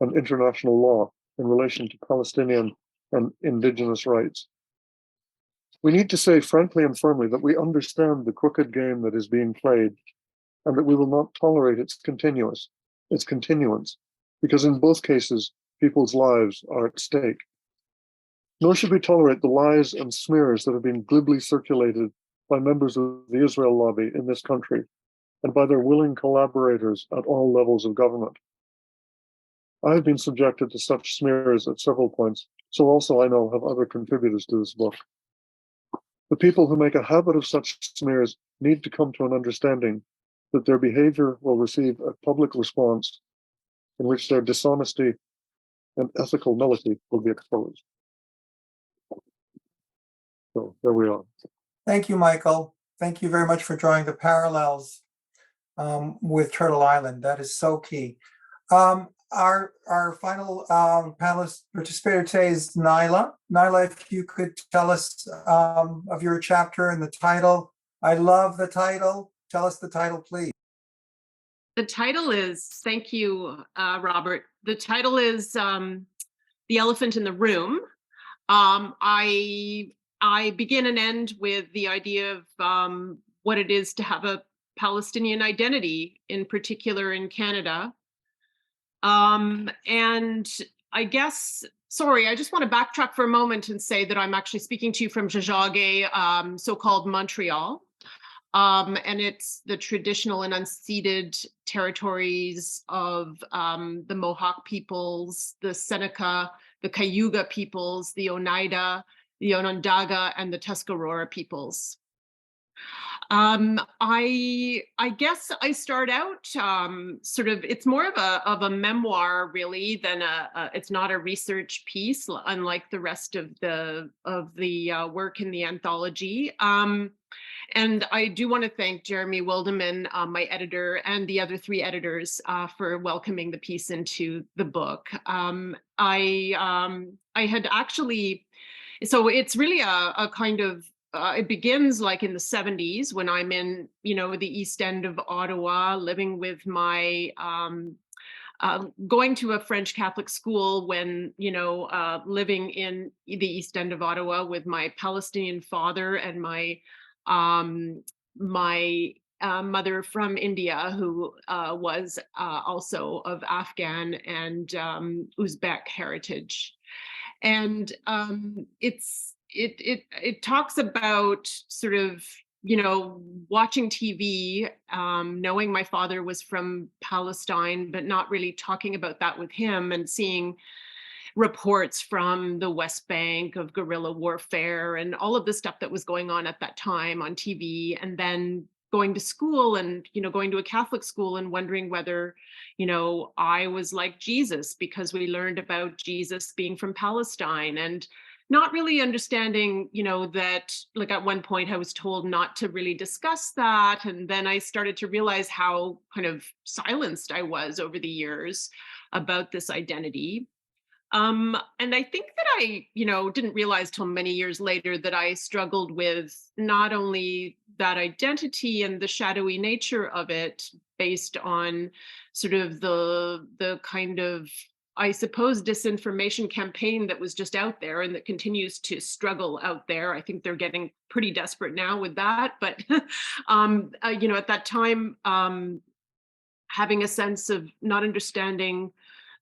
and international law in relation to Palestinian and indigenous rights. We need to say frankly and firmly that we understand the crooked game that is being played and that we will not tolerate its continuance, because in both cases, people's lives are at stake. Nor should we tolerate the lies and smears that have been glibly circulated by members of the Israel lobby in this country and by their willing collaborators at all levels of government. I have been subjected to such smears at several points, so also I know have other contributors to this book. The people who make a habit of such smears need to come to an understanding that their behavior will receive a public response in which their dishonesty and ethical nullity will be exposed. So there we are. Thank you, Michael. Thank you very much for drawing the parallels with Turtle Island. That is so key. Our final panelist participator today is Nyla. Nyla, if you could tell us of your chapter and the title. I love the title. Tell us the title, please. The title is, thank you, Robert. The title is The Elephant in the Room. I begin and end with the idea of what it is to have a Palestinian identity, in particular in Canada. And I guess, sorry, I just want to backtrack for a moment and say that I'm actually speaking to you from Tiohtià:ke, so-called Montreal. And it's the traditional and unceded territories of the Mohawk peoples, the Seneca, the Cayuga peoples, the Oneida, the Onondaga, and the Tuscarora peoples. I guess I start out sort of, it's more of a memoir really than it's not a research piece, unlike the rest of the work in the anthology. And I do want to thank Jeremy Wildeman, my editor, and the other 3 editors for welcoming the piece into the book. I had actually, so it's really a kind of, it begins like in the 70s when I'm in, the East End of Ottawa, living with my, going to a French Catholic school when, living in the East End of Ottawa with my Palestinian father and my mother from India, who was also of Afghan and Uzbek heritage. And it talks about sort of, watching TV, knowing my father was from Palestine, but not really talking about that with him, and seeing reports from the West Bank of guerrilla warfare and all of the stuff that was going on at that time on TV, and then going to school and, going to a Catholic school and wondering whether, I was like Jesus, because we learned about Jesus being from Palestine, and not really understanding, that like at one point I was told not to really discuss that. And then I started to realize how kind of silenced I was over the years about this identity. And I think that I, didn't realize till many years later that I struggled with not only that identity and the shadowy nature of it, based on sort of the kind of, I suppose, disinformation campaign that was just out there and that continues to struggle out there. I think they're getting pretty desperate now with that. But, at that time, having a sense of not understanding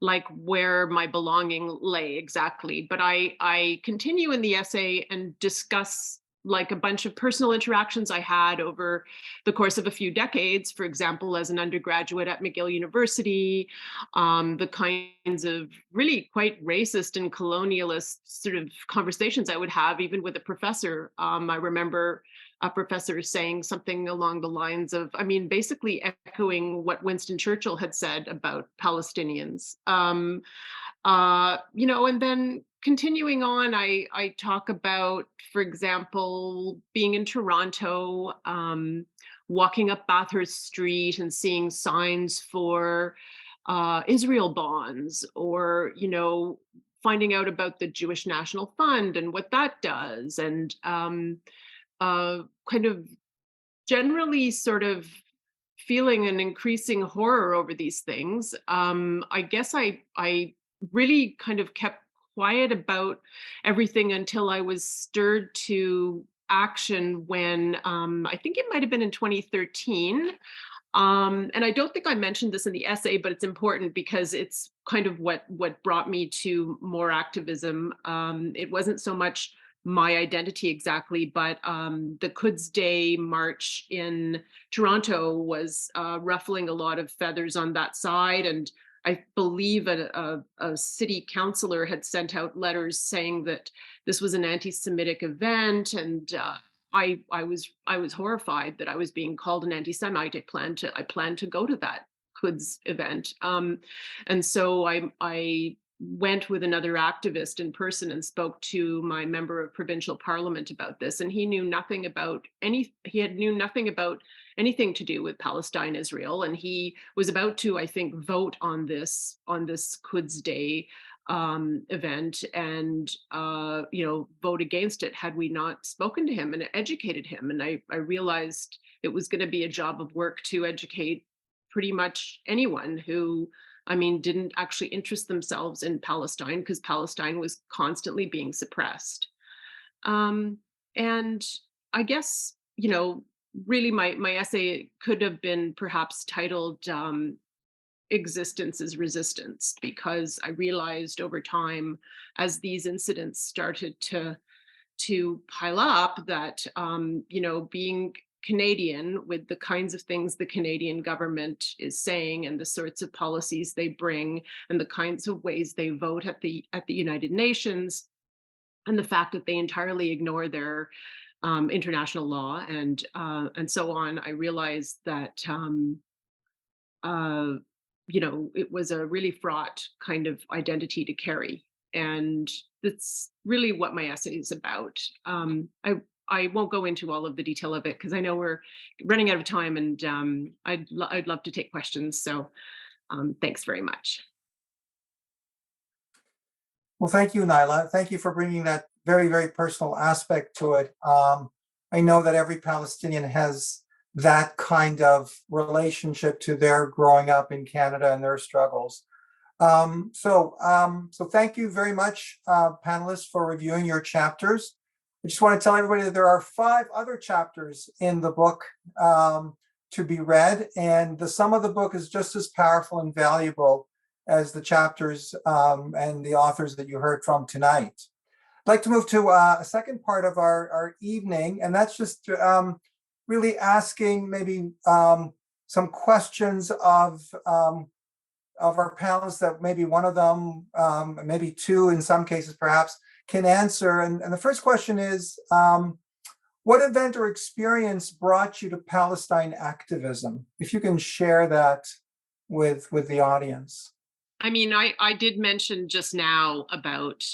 like where my belonging lay exactly. But I continue in the essay and discuss like a bunch of personal interactions I had over the course of a few decades, for example, as an undergraduate at McGill University, the kinds of really quite racist and colonialist sort of conversations I would have even with a professor. I remember a professor saying something along the lines of, basically echoing what Winston Churchill had said about Palestinians. And then continuing on, I talk about, for example, being in Toronto, walking up Bathurst Street and seeing signs for Israel bonds, or, finding out about the Jewish National Fund and what that does, and kind of generally sort of feeling an increasing horror over these things. I guess I really kind of kept quiet about everything until I was stirred to action when I think it might have been in 2013. And I don't think I mentioned this in the essay, but it's important because it's kind of what brought me to more activism. It wasn't so much my identity exactly, but the Quds Day march in Toronto was ruffling a lot of feathers on that side. And I believe a city councillor had sent out letters saying that this was an anti-Semitic event, and I was horrified that I was being called an anti-Semite. I planned to go to that Quds event, and so I went with another activist in person and spoke to my member of provincial parliament about this, and he knew nothing about anything to do with Palestine, Israel, and he was about to, I think, vote on this Quds Day event and vote against it had we not spoken to him and educated him. And I realized it was going to be a job of work to educate pretty much anyone who, I mean, didn't actually interest themselves in Palestine, because Palestine was constantly being suppressed. And I guess, really my essay could have been perhaps titled Existence is Resistance, because I realized over time, as these incidents started to pile up, that being Canadian, with the kinds of things the Canadian government is saying and the sorts of policies they bring and the kinds of ways they vote at the United Nations, and the fact that they entirely ignore their international law and so on, I realized that it was a really fraught kind of identity to carry. And that's really what my essay is about. I won't go into all of the detail of it because I know we're running out of time, and I'd love to take questions. So thanks very much. Well, thank you, Nyla. Thank you for bringing that very, very personal aspect to it. I know that every Palestinian has that kind of relationship to their growing up in Canada and their struggles. So thank you very much, panelists, for reviewing your chapters. I just want to tell everybody that there are 5 other chapters in the book to be read, and the sum of the book is just as powerful and valuable as the chapters and the authors that you heard from tonight. I'd like to move to a second part of our evening, and that's just really asking maybe some questions of our panelists that maybe one of them, maybe 2 in some cases perhaps, can answer. And the first question is, what event or experience brought you to Palestine activism? If you can share that with the audience. I mean, I did mention just now about,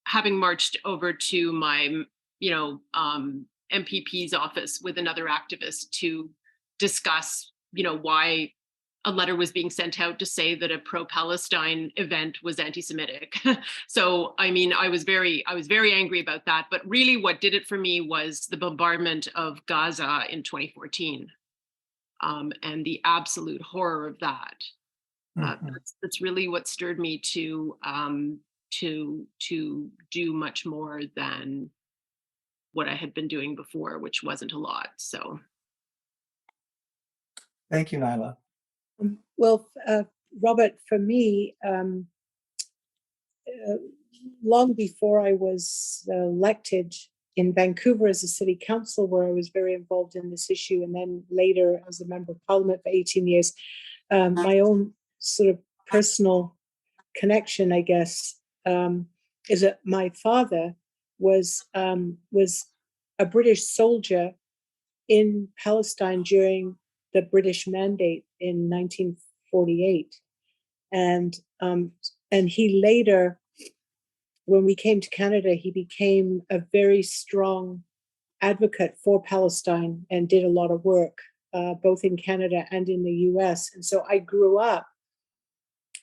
having marched over to my, MPP's office with another activist to discuss, why a letter was being sent out to say that a pro-Palestine event was anti-Semitic. So, I mean, I was very angry about that. But really what did it for me was the bombardment of Gaza in 2014 and the absolute horror of that. That's really what stirred me to do much more than what I had been doing before, which wasn't a lot. So, thank you, Nyla. Well, Robert, for me, long before I was elected in Vancouver as a city council, where I was very involved in this issue, and then later as a member of parliament for 18 years, my own sort of personal connection, I guess, is that my father was a British soldier in Palestine during the British Mandate in 1948, and he later, when we came to Canada, he became a very strong advocate for Palestine and did a lot of work both in Canada and in the US. And so I grew up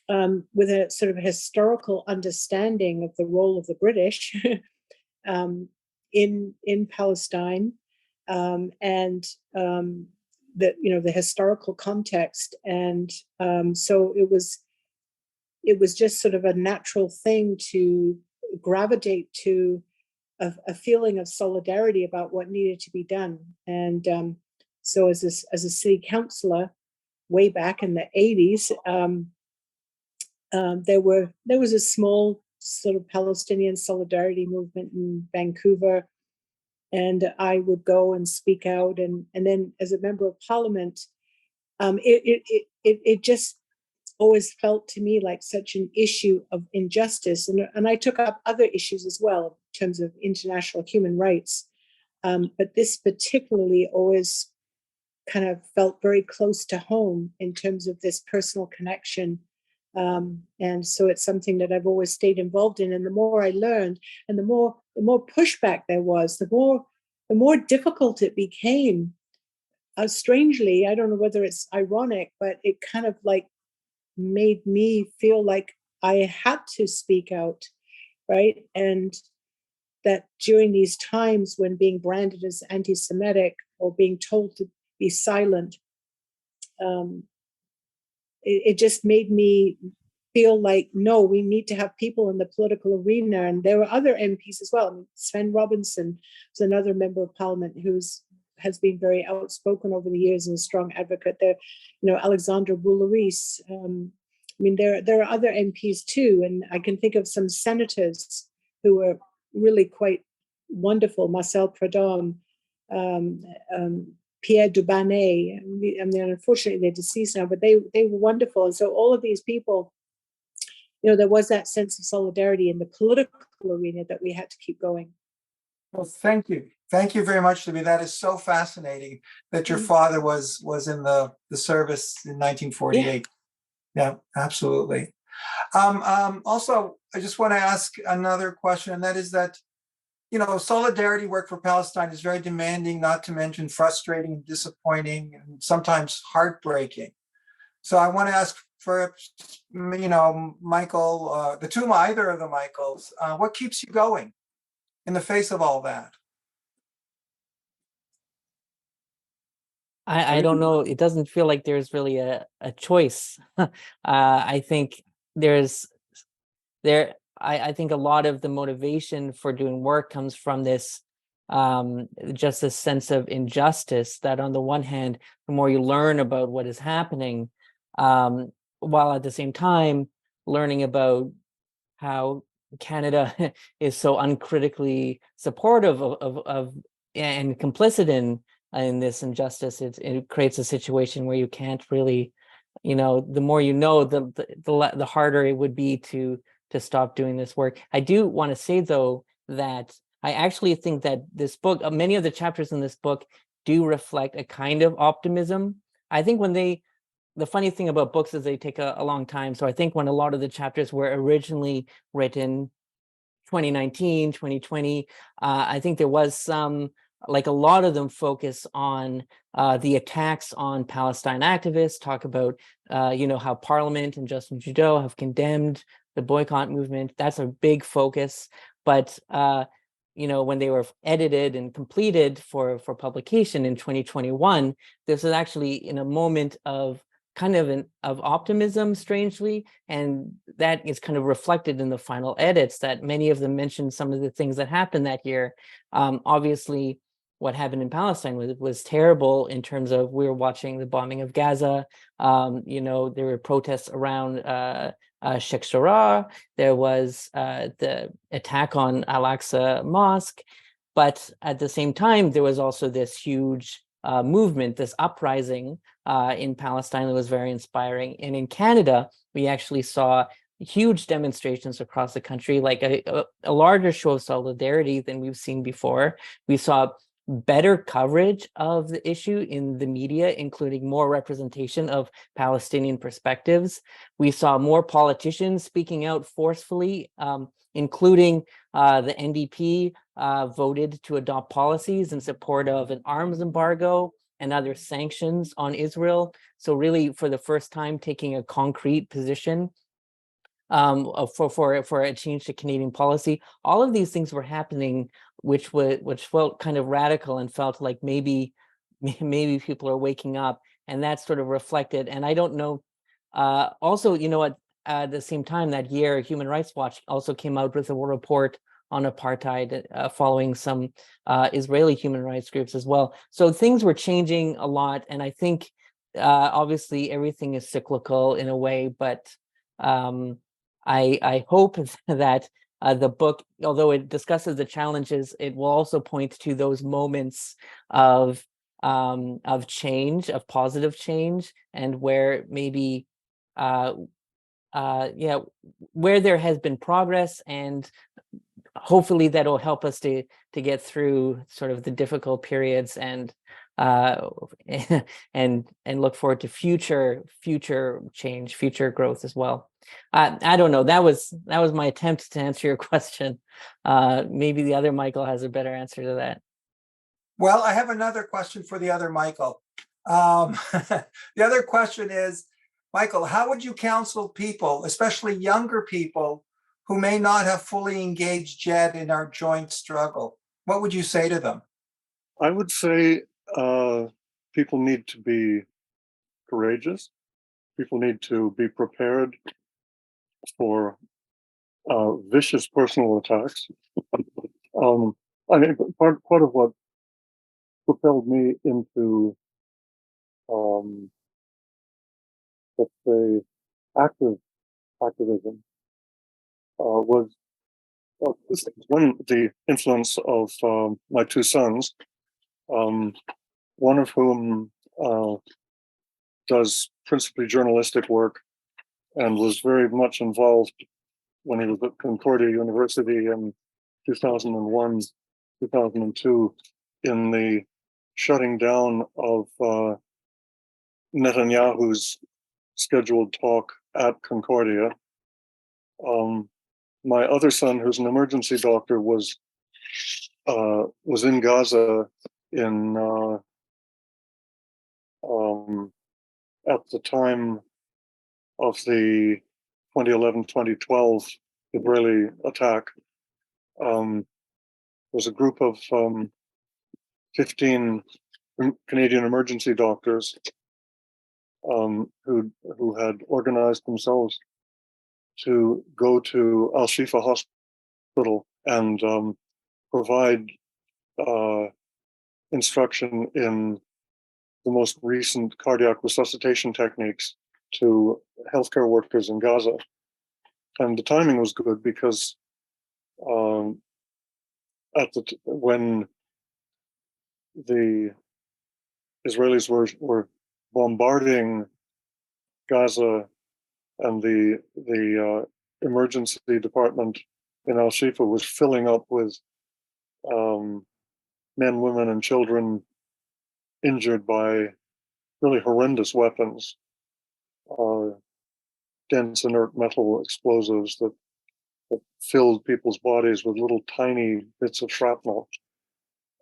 with a sort of historical understanding of the role of the British in Palestine, and the historical context. And so it was it was just sort of a natural thing to gravitate to a feeling of solidarity about what needed to be done. And so as a city councillor way back in the 80s, there was a small sort of Palestinian solidarity movement in Vancouver, and I would go and speak out. And then as a member of parliament, it just always felt to me like such an issue of injustice. And I took up other issues as well in terms of international human rights. But this particularly always kind of felt very close to home in terms of this personal connection. And so it's something that I've always stayed involved in. And the more I learned, and the more pushback there was, the more difficult it became. Strangely, I don't know whether it's ironic, but it kind of like made me feel like I had to speak out, right? And that during these times when being branded as anti-Semitic or being told to be silent, it just made me feel like, no, we need to have people in the political arena. And there were other MPs as well. I mean, Sven Robinson is another member of parliament has been very outspoken over the years and a strong advocate there. Alexandra Boularice. I mean, there are other MPs too, and I can think of some senators who were really quite wonderful. Marcel Prudhomme, Pierre Dubanet. I mean, unfortunately, they're deceased now, but they were wonderful. And so all of these people, there was that sense of solidarity in the political arena that we had to keep going. Well, thank you. Thank you very much, Libby. That is so fascinating that your father was in the service in 1948. Yeah, absolutely. Also, I just want to ask another question, and that is that, solidarity work for Palestine is very demanding, not to mention frustrating and disappointing and sometimes heartbreaking. So I want to ask for, Michael, either of the Michaels, what keeps you going in the face of all that? I don't know. It doesn't feel like there's really a choice. I think I think a lot of the motivation for doing work comes from this, just this sense of injustice that on the one hand, the more you learn about what is happening, while at the same time learning about how Canada is so uncritically supportive of and complicit in this injustice, it creates a situation where you can't really, the more the harder it would be to stop doing this work. I do want to say though that I actually think that this book, many of the chapters in this book do reflect a kind of optimism. I think the funny thing about books is they take a long time. So I think when a lot of the chapters were originally written 2019, 2020, I think there was some, like a lot of them focus on the attacks on Palestine activists, talk about, how Parliament and Justin Trudeau have condemned the boycott movement. That's a big focus. But, when they were edited and completed for publication in 2021, this was actually in a moment of kind of of optimism, strangely, and that is kind of reflected in the final edits, that many of them mentioned some of the things that happened that year. Obviously, what happened in Palestine was terrible in terms of, we were watching the bombing of Gaza. There were protests around Sheikh Jarrah. There was the attack on Al-Aqsa Mosque, but at the same time, there was also this huge movement, this uprising in Palestine that was very inspiring. And in Canada, we actually saw huge demonstrations across the country, like a larger show of solidarity than we've seen before. We saw better coverage of the issue in the media, including more representation of Palestinian perspectives. We saw more politicians speaking out forcefully, including the NDP voted to adopt policies in support of an arms embargo and other sanctions on Israel. So really, for the first time, taking a concrete position for a change to Canadian policy. All of these things were happening, which felt kind of radical and felt like maybe people are waking up, and that's sort of reflected. And I don't know. Also, at the same time that year, Human Rights Watch also came out with a report on apartheid, following some Israeli human rights groups as well. So things were changing a lot, and I think obviously everything is cyclical in a way, but I hope that the book, although it discusses the challenges, it will also point to those moments of change, of positive change, and where maybe yeah, where there has been progress, and hopefully that'll help us to get through sort of the difficult periods, and and look forward to future change, future growth as well. I don't know. That was my attempt to answer your question. Maybe the other Michael has a better answer to that. Well, I have another question for the other Michael. The other question is, Michael, how would you counsel people, especially younger people, who may not have fully engaged yet in our joint struggle? What would you say to them? I would say people need to be courageous. People need to be prepared for vicious personal attacks. I think part of what propelled me into, let's say, activism was one, the influence of my two sons, one of whom does principally journalistic work and was very much involved when he was at Concordia University in 2001, 2002, in the shutting down of Netanyahu's scheduled talk at Concordia. My other son, who's an emergency doctor, was in Gaza in at the time of the 2011-2012 Israeli attack. Was a group of 15 Canadian emergency doctors who had organized themselves to go to Al Shifa Hospital and provide instruction in the most recent cardiac resuscitation techniques to healthcare workers in Gaza. And the timing was good because when the Israelis were bombarding Gaza, and the emergency department in Al Shifa was filling up with men, women, and children injured by really horrendous weapons, dense inert metal explosives that filled people's bodies with little tiny bits of shrapnel.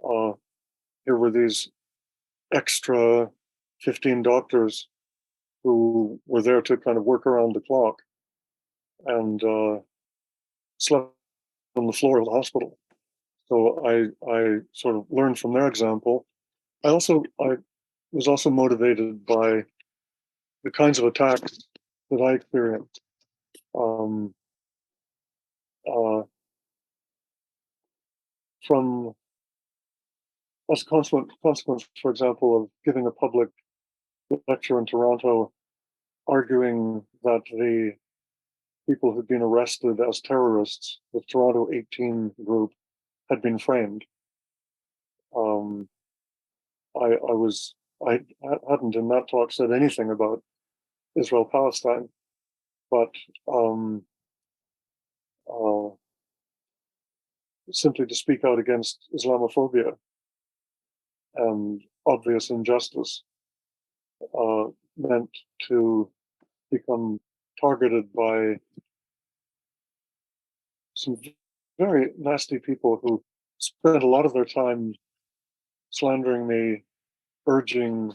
Here were these extra 15 doctors who were there to kind of work around the clock and slept on the floor of the hospital. So I sort of learned from their example. I was also motivated by the kinds of attacks that I experienced. From as a consequence, for example, of giving a public lecture in Toronto, arguing that the people who'd been arrested as terrorists, the Toronto 18 group, had been framed. I hadn't in that talk said anything about Israel-Palestine, but simply to speak out against Islamophobia and obvious injustice meant to become targeted by some very nasty people who spent a lot of their time slandering me, urging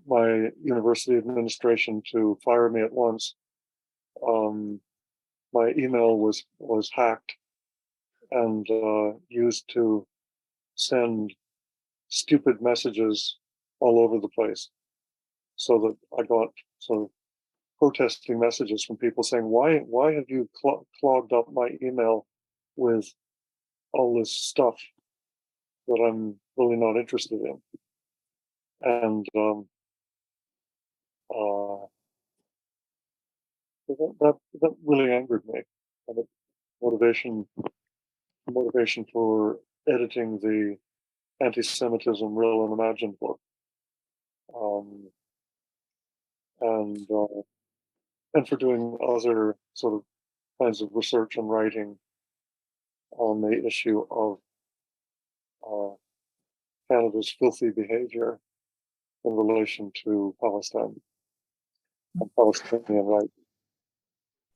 my university administration to fire me at once. My email was hacked and used to send stupid messages all over the place, so that I got sort of protesting messages from people saying, why have you clogged up my email with all this stuff that I'm really not interested in? And that really angered me. And the motivation for editing the anti-Semitism Real and Imagined book, and for doing other sort of kinds of research and writing on the issue of Canada's filthy behavior in relation to Palestine and Palestinian rights.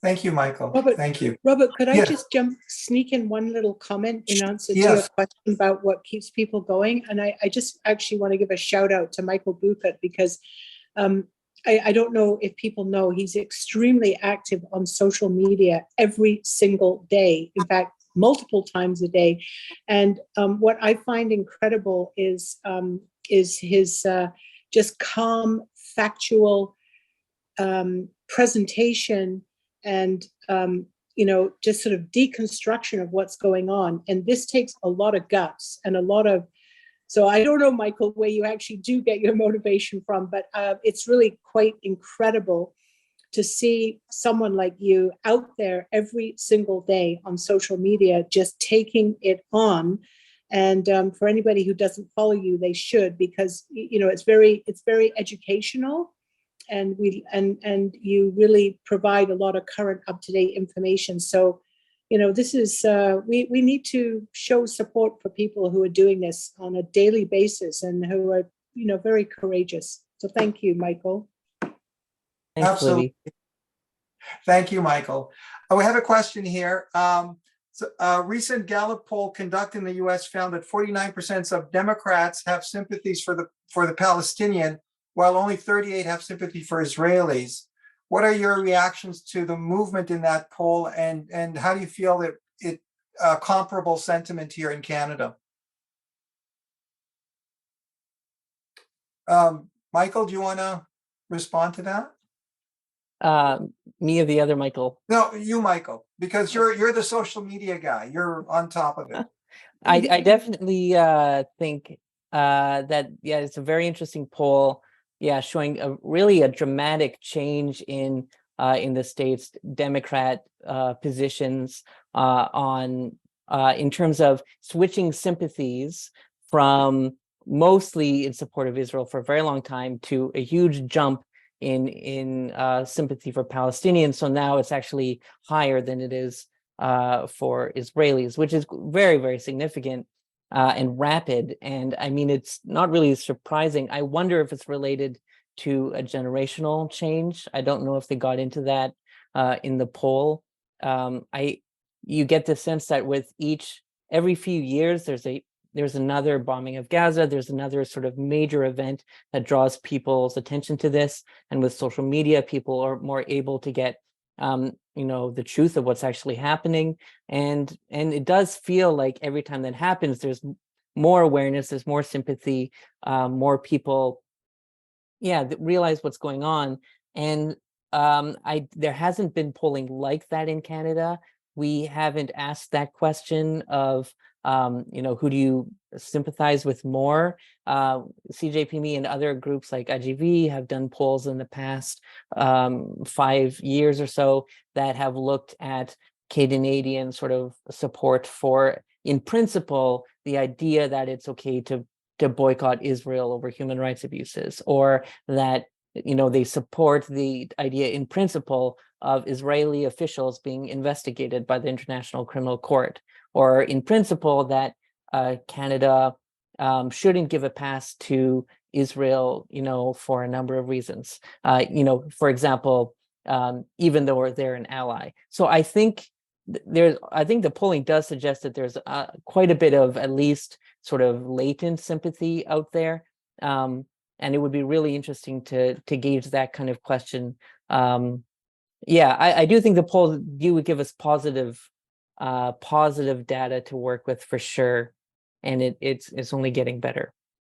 Thank you, Michael. Robert, Thank you. Robert, could I Yes. just sneak in one little comment in answer to your Yes. question about what keeps people going? And I just actually want to give a shout out to Michael Buchat, because I don't know if people know, he's extremely active on social media every single day. In fact, multiple times a day. And what I find incredible is his just calm, factual presentation and just sort of deconstruction of what's going on. And this takes a lot of guts and a lot of, so I don't know, Michael, where you actually do get your motivation from, but it's really quite incredible to see someone like you out there every single day on social media, just taking it on. And for anybody who doesn't follow you, they should, because it's very educational. And you really provide a lot of current, up-to-date information. So, this is we need to show support for people who are doing this on a daily basis and who are very courageous. So, thank you, Michael. Thanks, Absolutely. Libby. Thank you, Michael. We have a question here. So a recent Gallup poll conducted in the U.S. found that 49% of Democrats have sympathies for the Palestinian, while only 38 have sympathy for Israelis. What are your reactions to the movement in that poll, and how do you feel that it comparable sentiment here in Canada? Michael, do you want to respond to that? Me or the other Michael? No, you, Michael, because you're the social media guy. You're on top of it. I definitely think that, yeah, it's a very interesting poll. Yeah, showing really a dramatic change in the state's Democrat positions in terms of switching sympathies from mostly in support of Israel for a very long time to a huge jump in sympathy for Palestinians. So now it's actually higher than it is for Israelis, which is very, very significant and rapid. And I mean, it's not really surprising. I wonder if it's related to a generational change. I don't know if they got into that in the poll. You get the sense that with every few years, there's another bombing of Gaza. There's another sort of major event that draws people's attention to this. And with social media, people are more able to get the truth of what's actually happening. And it does feel like every time that happens, there's more awareness, there's more sympathy, more people, that realize what's going on. And there hasn't been polling like that in Canada. We haven't asked that question of, who do you sympathize with more? CJPME and other groups like IGV have done polls in the past 5 years or so that have looked at Canadian sort of support for, in principle, the idea that it's okay to boycott Israel over human rights abuses, or that they support the idea in principle of Israeli officials being investigated by the International Criminal Court, or in principle that Canada shouldn't give a pass to Israel, for a number of reasons. For example, even though they're an ally. So I think the polling does suggest that there's quite a bit of at least sort of latent sympathy out there. And it would be really interesting to gauge that kind of question. I do think the poll would give us positive data to work with for sure. And it's only getting better.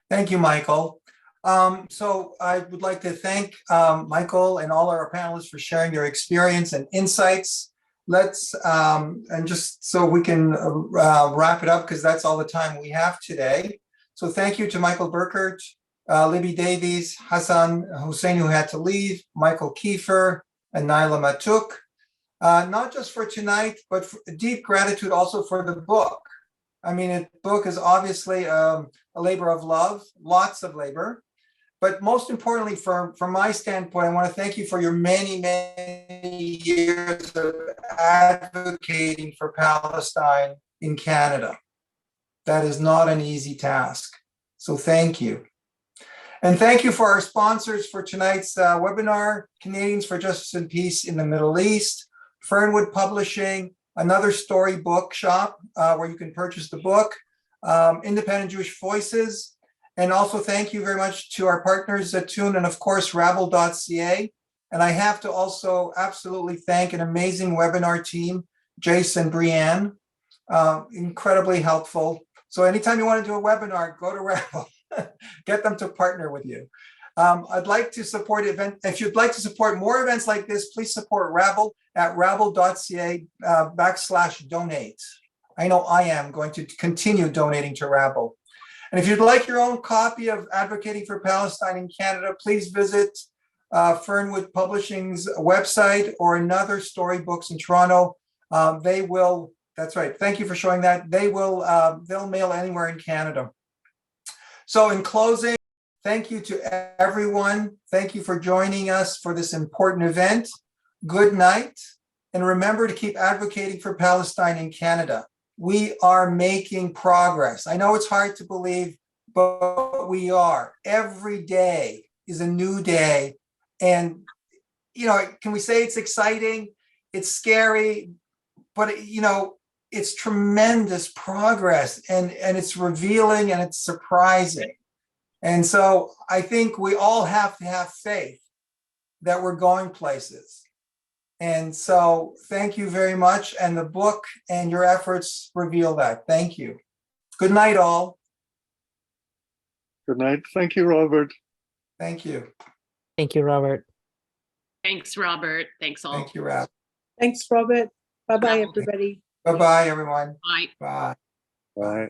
Thank you, Michael. So I would like to thank Michael and all our panelists for sharing their experience and insights. Let's, and just so we can wrap it up, because that's all the time we have today. So thank you to Michael Burkert, Libby Davies, Hassan Hussein, who had to leave, Michael Kiefer, and Naila Matuk. Not just for tonight, but for deep gratitude also for the book. I mean, the book is obviously a labor of love, lots of labor. But most importantly, from my standpoint, I want to thank you for your many, many years of advocating for Palestine in Canada. That is not an easy task. So thank you. And thank you for our sponsors for tonight's webinar, Canadians for Justice and Peace in the Middle East, Fernwood Publishing, another story book shop where you can purchase the book, Independent Jewish Voices, and also thank you very much to our partners at Tune and of course rabble.ca. And I have to also absolutely thank an amazing webinar team, Jason and Brianne, incredibly helpful. So anytime you want to do a webinar, go to Rabble, get them to partner with you. I'd like to support event. If you'd like to support more events like this, please support Rabble at rabble.ca /donate. I know I am going to continue donating to Rabble. And if you'd like your own copy of Advocating for Palestine in Canada, please visit Fernwood Publishing's website or another Storybooks in Toronto. They will, that's right, thank you for showing that. They will, they'll mail anywhere in Canada. So in closing, thank you to everyone. Thank you for joining us for this important event. Good night. And remember to keep advocating for Palestine in Canada. We are making progress. I know it's hard to believe, but we are. Every day is a new day. And, you know, can we say it's exciting? It's scary, but, you know, it's tremendous progress and it's revealing and it's surprising. And so I think we all have to have faith that we're going places. And so thank you very much. And the book and your efforts reveal that. Thank you. Good night, all. Good night. Thank you, Robert. Thank you. Thank you, Robert. Thanks, Robert. Thanks all. Thank you, Rab. Thanks, Robert. Bye-bye, Rabble. everybody. Bye-bye, everyone. Bye. Bye. Bye.